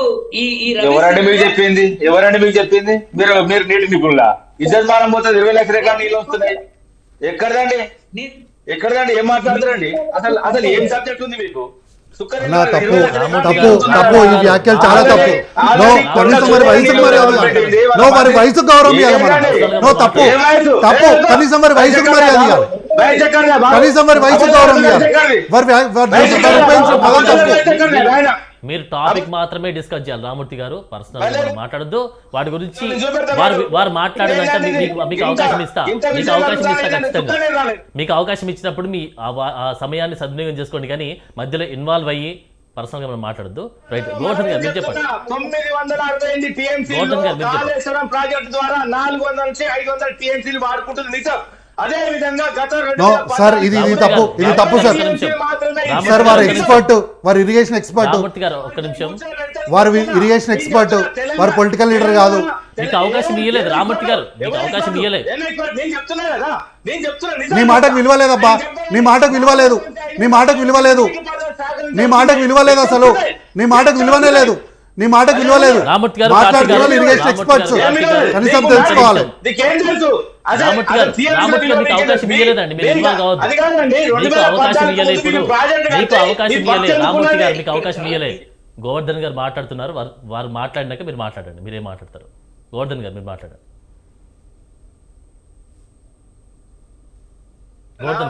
ఎవరండి మీకు చెప్పింది? మీరు నీటి నిపుణుల ఇజ్జత్ పోతే 20 లక్షల ఎకరాలు నీళ్ళు వస్తున్నాయి. ఎక్కడదండి? ఏం మాట్లాడుతారండి? అసలు ఏం సబ్జెక్ట్ ఉంది మీకు? తప్పు ఈ వ్యాఖ్యలు చాలా తప్పు. కనీసం మరి వయసుకు మరి వయసు గౌరవం ఇవ్వాలి. తప్పు కనీసం మరి వయసుకు మరి అది కనీసం మరి వయసు గౌరవం ఇవ్వాలి. మీరు టాపిక్ మాత్రమే డిస్కస్ చేయాలి రామూర్తి గారు. పర్సనల్ మాట్లాడద్దు. వాటి గురించి వారు మాట్లాడాలంటే మీకు అవకాశం ఇస్తా ఖచ్చితంగా. మీకు అవకాశం ఇచ్చినప్పుడు మీ ఆ సమయాన్ని సద్వినియోగం చేసుకోండి, కానీ మధ్యలో ఇన్వాల్వ్ అయ్యి పర్సనల్ గా మనం మాట్లాడద్దు. రైట్, గోవర్ధన్ గారు మీరు చెప్పండి. 968 టీఎంసీలు కాళేశ్వరం ప్రాజెక్టు ద్వారా 400 నుంచి 500 టీఎంసీలు వాడుకుంటుంది నిజం. అదే విధంగా సార్ ఇది తప్పు సార్. సార్ వారు ఎక్స్పర్ట్, వారు ఇరిగేషన్ ఎక్స్పర్ట్, గారు ఒక్క నిమిషం. వారు ఇరిగేషన్ ఎక్స్పర్ట్, వారు పొలిటికల్ లీడర్ కాదు. మీకు అవకాశం ఇవ్వలేదు రామూర్తి గారు, మీకు అవకాశం ఇవ్వలేదు. నేను చెప్తున్నా కదా, నేను చెప్తున్నా నీ మాటకు విలువ లేదబ్బా, నీ మాటకు విలువ లేదు, నీ మాటకు విలువ లేదు, నీ మాటకు విలువ లేదు, అసలు నీ మాటకు విలువనే లేదు, నీ మాటకు విలువ లేదు. రామూర్తి గారు, మాట్లాడుతున్న వాళ్ళు ఇరిగేషన్ ఎక్స్పర్ట్స్, కనీసం తెలుసుకోవాలి. రామూర్తి గారు మీకు అవకాశం ఇవ్వలేదండి, మీరు ఇన్వాల్వ్ కావద్దు. మీకు అవకాశం ఇవ్వలేదు, ఇప్పుడు మీకు అవకాశం ఇవ్వలేదు. రామూర్తి గారు మీకు అవకాశం ఇవ్వలేదు. గోవర్ధన్ గారు మాట్లాడుతున్నారు, వారు మాట్లాడినాక మీరు మాట్లాడండి. మీరేం మాట్లాడతారు? గోవర్ధన్ గారు మీరు మాట్లాడండి.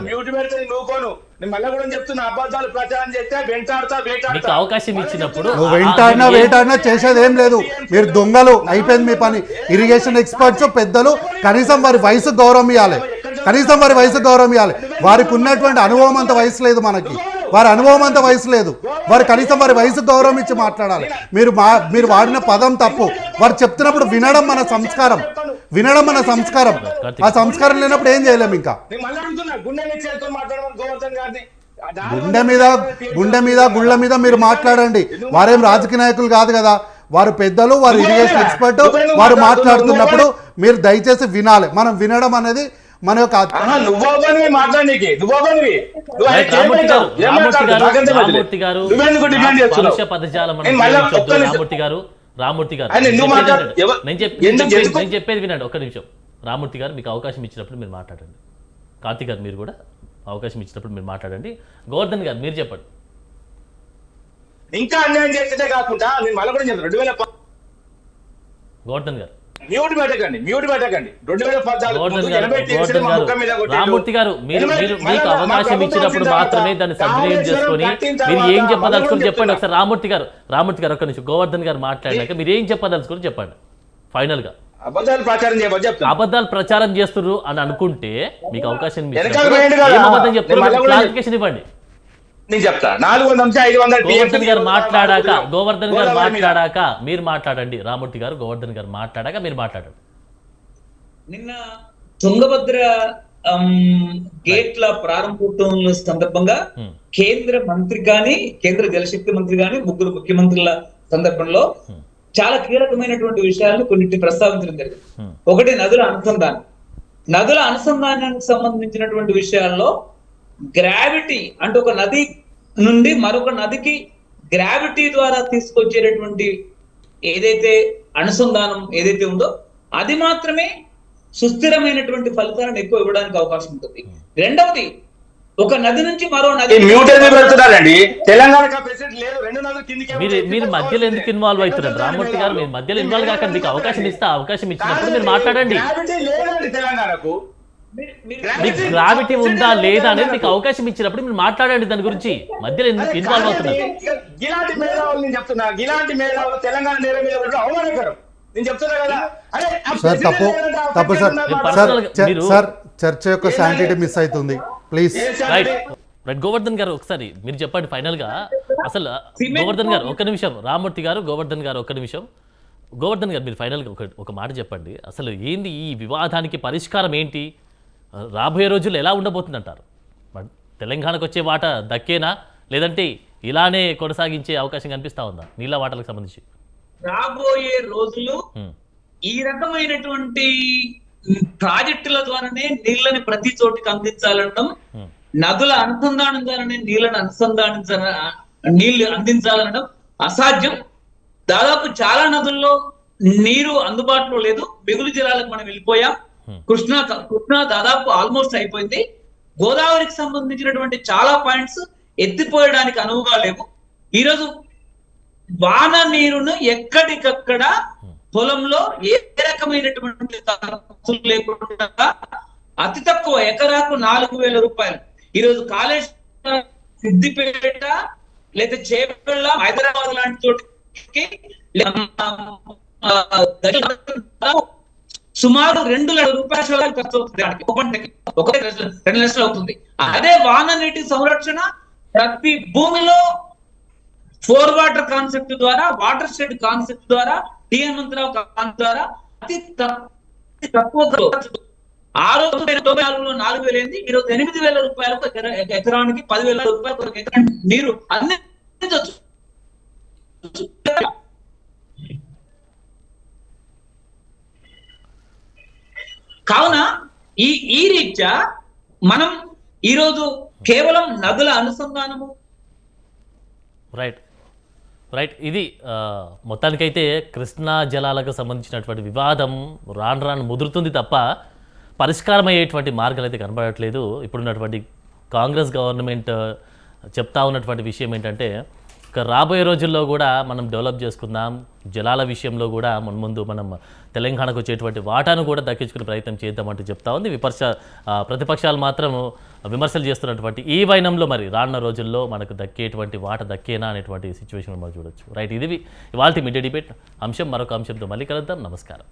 మ్యూట్ పెడితే నువ్వుకోను, నేను మళ్ళీ కూడా చెప్తున్నా, అబద్ధాలు ప్రచారం చేస్తే వెంటాడుతా మీకు అవకాశం ఇచ్చినప్పుడు నువ్వు వెంటాడినా వేటాడినా చేసేది ఏం లేదు, మీరు దొంగలు, అయిపోయింది మీ పని. ఇరిగేషన్ ఎక్స్పర్ట్స్ పెద్దలు, కనీసం వారి వయసు గౌరవం ఇవ్వాలి, కనీసం వారి వయసు గౌరవం ఇవ్వాలి. వారికి ఉన్నటువంటి అనుభవం అంత వయసు లేదు మనకి, వారి అనుభవం అంత వయసు లేదు, వారు కనీసం వారి వయసు గౌరవం ఇచ్చి మాట్లాడాలి. మీరు వాడిన పదం తప్పు. వారు చెప్తున్నప్పుడు వినడం మన సంస్కారం, వినడం మన సంస్కారం. ఆ సంస్కారం లేనప్పుడు ఏం చేయలేము. ఇంకా గుండె మీద గుళ్ళ మీద మీరు మాట్లాడండి. వారేం రాజకీయ నాయకులు కాదు కదా, వారు పెద్దలు, వారు ఇరిగేషన్ ఎక్స్పర్ట్. వారు మాట్లాడుతున్నప్పుడు మీరు దయచేసి వినాలి. మనం వినడం అనేది మన యొక్క రామూర్తి గారు నేను చెప్పేది వినండి ఒక్క నిమిషం. రామూర్తి గారు మీకు అవకాశం ఇచ్చినప్పుడు మీరు మాట్లాడండి. కార్తీక్ గారు మీరు కూడా అవకాశం ఇచ్చినప్పుడు మీరు మాట్లాడండి. గోవర్ధన్ గారు మీరు చెప్పండి. ఇంకా అన్యాయం చేసేదే కాకుండా నేను మళ్ళీ కూడా చెప్పాను 2000 గోవర్ధన్ గారు మ్యూట్ పెట్టకండి 2014 రామూర్తి గారు మీకు అవకాశం ఇచ్చినప్పుడు మాత్రమే దాన్ని సద్వినియోగం చేసుకొని మీరు ఏం చెప్పదలుచుకొని చెప్పండి ఒకసారి. రామూర్తి గారు ఒక్క నిమిషం. గోవర్ధన్ గారు మాట్లాడినాక మీరు ఏం చెప్పదలుచుకొని చెప్పండి ఫైనల్ గా. అబద్ధాలు ప్రచారం చేస్తున్నారు అని అనుకుంటే మీకు అవకాశం అబద్ధం చెప్తున్నారు, క్లారిఫికేషన్ ఇవ్వండి. నేను చెప్తా 400 నుంచి 500 గోవర్ధన్ గారు మాట్లాడాక మీరు మాట్లాడండి. రామూర్తి గారు గోవర్ధన్ గారు మాట్లాడాక మీరు మాట్లాడండి. నిన్న తుంగభద్ర గేట్ల ప్రారంభోత్సవం సందర్భంగా కేంద్ర మంత్రి గాని, కేంద్ర జలశక్తి మంత్రి గాని, ముగ్గురు ముఖ్యమంత్రుల సందర్భంలో చాలా కీలకమైనటువంటి విషయాలను కొన్నింటిని ప్రస్తావించడం జరిగింది. ఒకటి నదుల అనుసంధానానికి సంబంధించినటువంటి విషయాల్లో గ్రావిటీ అంటే ఒక నది నుండి మరొక నదికి గ్రావిటీ ద్వారా తీసుకొచ్చేటటువంటి ఏదైతే అనుసంధానం ఏదైతే ఉందో అది మాత్రమే సుస్థిరమైనటువంటి ఫలితాలను ఎక్కువ ఇవ్వడానికి అవకాశం ఉంటుంది. రెండవది, ఒక నది నుంచి మరో నది మీరు మధ్యలో ఎందుకు ఇన్వాల్వ్ అవుతున్నారు? రామూర్తి గారు మీరు మధ్యలో ఇన్వాల్వ్ కాకండి. మీకు అవకాశం ఇచ్చినప్పుడు మీరు మాట్లాడండి. మీకు గ్రావిటీ ఉందా లేదా అనేది మీకు అవకాశం ఇచ్చినప్పుడు మీరు మాట్లాడండి. దాని గురించి మధ్యలో ఎందుకు ఇన్వాల్వ్ అవుతున్నారు? ఇలాంటి మేధావులు నేను చెప్తున్నా, ఇలాంటి మేధావులు తెలంగాణ నేల మీద అవమానకరం. నేను చెప్తున్నా కదా, సార్ తప్పు సార్ చర్చ యొక్క శాంటిటీ మిస్ అవుతుంది. Please right. గోవర్ధన్ గారు ఒకసారి మీరు చెప్పండి ఫైనల్ గా. అసలు గోవర్ధన్ గారు ఒక్క నిమిషం, రామూర్తి గారు గోవర్ధన్ గారు ఒక్క నిమిషం. గోవర్ధన్ గారు మీరు ఫైనల్గా ఒక మాట చెప్పండి. అసలు ఏంది ఈ వివాదానికి పరిష్కారం ఏంటి? రాబోయే రోజుల్లో ఎలా ఉండబోతుంది అంటారు? తెలంగాణకు వచ్చే వాట దక్కేనా, లేదంటే ఇలానే కొనసాగించే అవకాశం కనిపిస్తా ఉందా నీళ్ళ వాటలకు సంబంధించి? రాబోయే రోజులు ఈ రకమైనటువంటి ప్రాజెక్టుల ద్వారానే నీళ్ళని ప్రతి చోటికి అందించాలనడం, నదుల అనుసంధానం ద్వారానే నీళ్లు అందించాలనడం అసాధ్యం. దాదాపు చాలా నదుల్లో నీరు అందుబాటులో లేదు. మిగులు జిల్లాలకు మనం వెళ్ళిపోయాం. కృష్ణా దాదాపు ఆల్మోస్ట్ అయిపోయింది. గోదావరికి సంబంధించినటువంటి చాలా పాయింట్స్ ఎత్తిపోయడానికి అనువుగా లేవు. ఈరోజు వాన నీరును ఎక్కడికక్కడ పొలంలో ఏ రకమైనటువంటి ఖర్చులు లేకుండా అతి తక్కువ ఎకరాకు 4,000 రూపాయలు ఈరోజు కాళేశ్వరం, సిద్దిపేట లేదా చేపల్ల, హైదరాబాద్ లాంటి చోటికి సుమారు 2 లక్షల రూపాయలు ఖర్చు అవుతుంది. ఒకటి 2 లక్షలు అవుతుంది. అదే వాన నీటి సంరక్షణ ప్రతి భూమిలో 4 వాటర్ కాన్సెప్ట్ ద్వారా, వాటర్ షెడ్ కాన్సెప్ట్ ద్వారా, టీఎన్మంత్రావు కాన్సెప్ట్ ద్వారా అతి తక్కువ 694లో 4,000 అయింది. ఈరోజు 8,000 రూపాయలకు ఎకరానికి, 10,000 రూపాయలకు ఎకరానికి నీరు అందించవచ్చు. రీత్యా మనం ఈరోజు కేవలం నదుల అనుసంధానము రైట్ రైట్ ఇది మొత్తానికైతే కృష్ణా జలాలకు సంబంధించినటువంటి వివాదం రాను రాను ముదురుతుంది తప్ప పరిష్కారం అయ్యేటువంటి మార్గాలు అయితే కనబడట్లేదు. ఇప్పుడున్నటువంటి కాంగ్రెస్ గవర్నమెంట్ చెప్తా ఉన్నటువంటి విషయం ఏంటంటే ఇక రాబోయే రోజుల్లో కూడా మనం డెవలప్ చేసుకుందాం, జలాల విషయంలో కూడా ముందు మనం తెలంగాణకు వచ్చేటువంటి వాటాను కూడా దక్కించుకునే ప్రయత్నం చేద్దామంటూ చెప్తా ఉంది. ప్రతిపక్షాలు మాత్రం విమర్శలు చేస్తున్నటువంటి ఈ వైనంలో మరి రానున్న రోజుల్లో మనకు దక్కేటువంటి వాట దక్కేనా అనేటువంటి సిచ్యువేషన్ మనం చూడొచ్చు. రైట్, ఇది ఇవాల్టి మీడియా డిబేట్ అంశం. మరొక అంశంతో మళ్ళీ కలుద్దాం. నమస్కారం.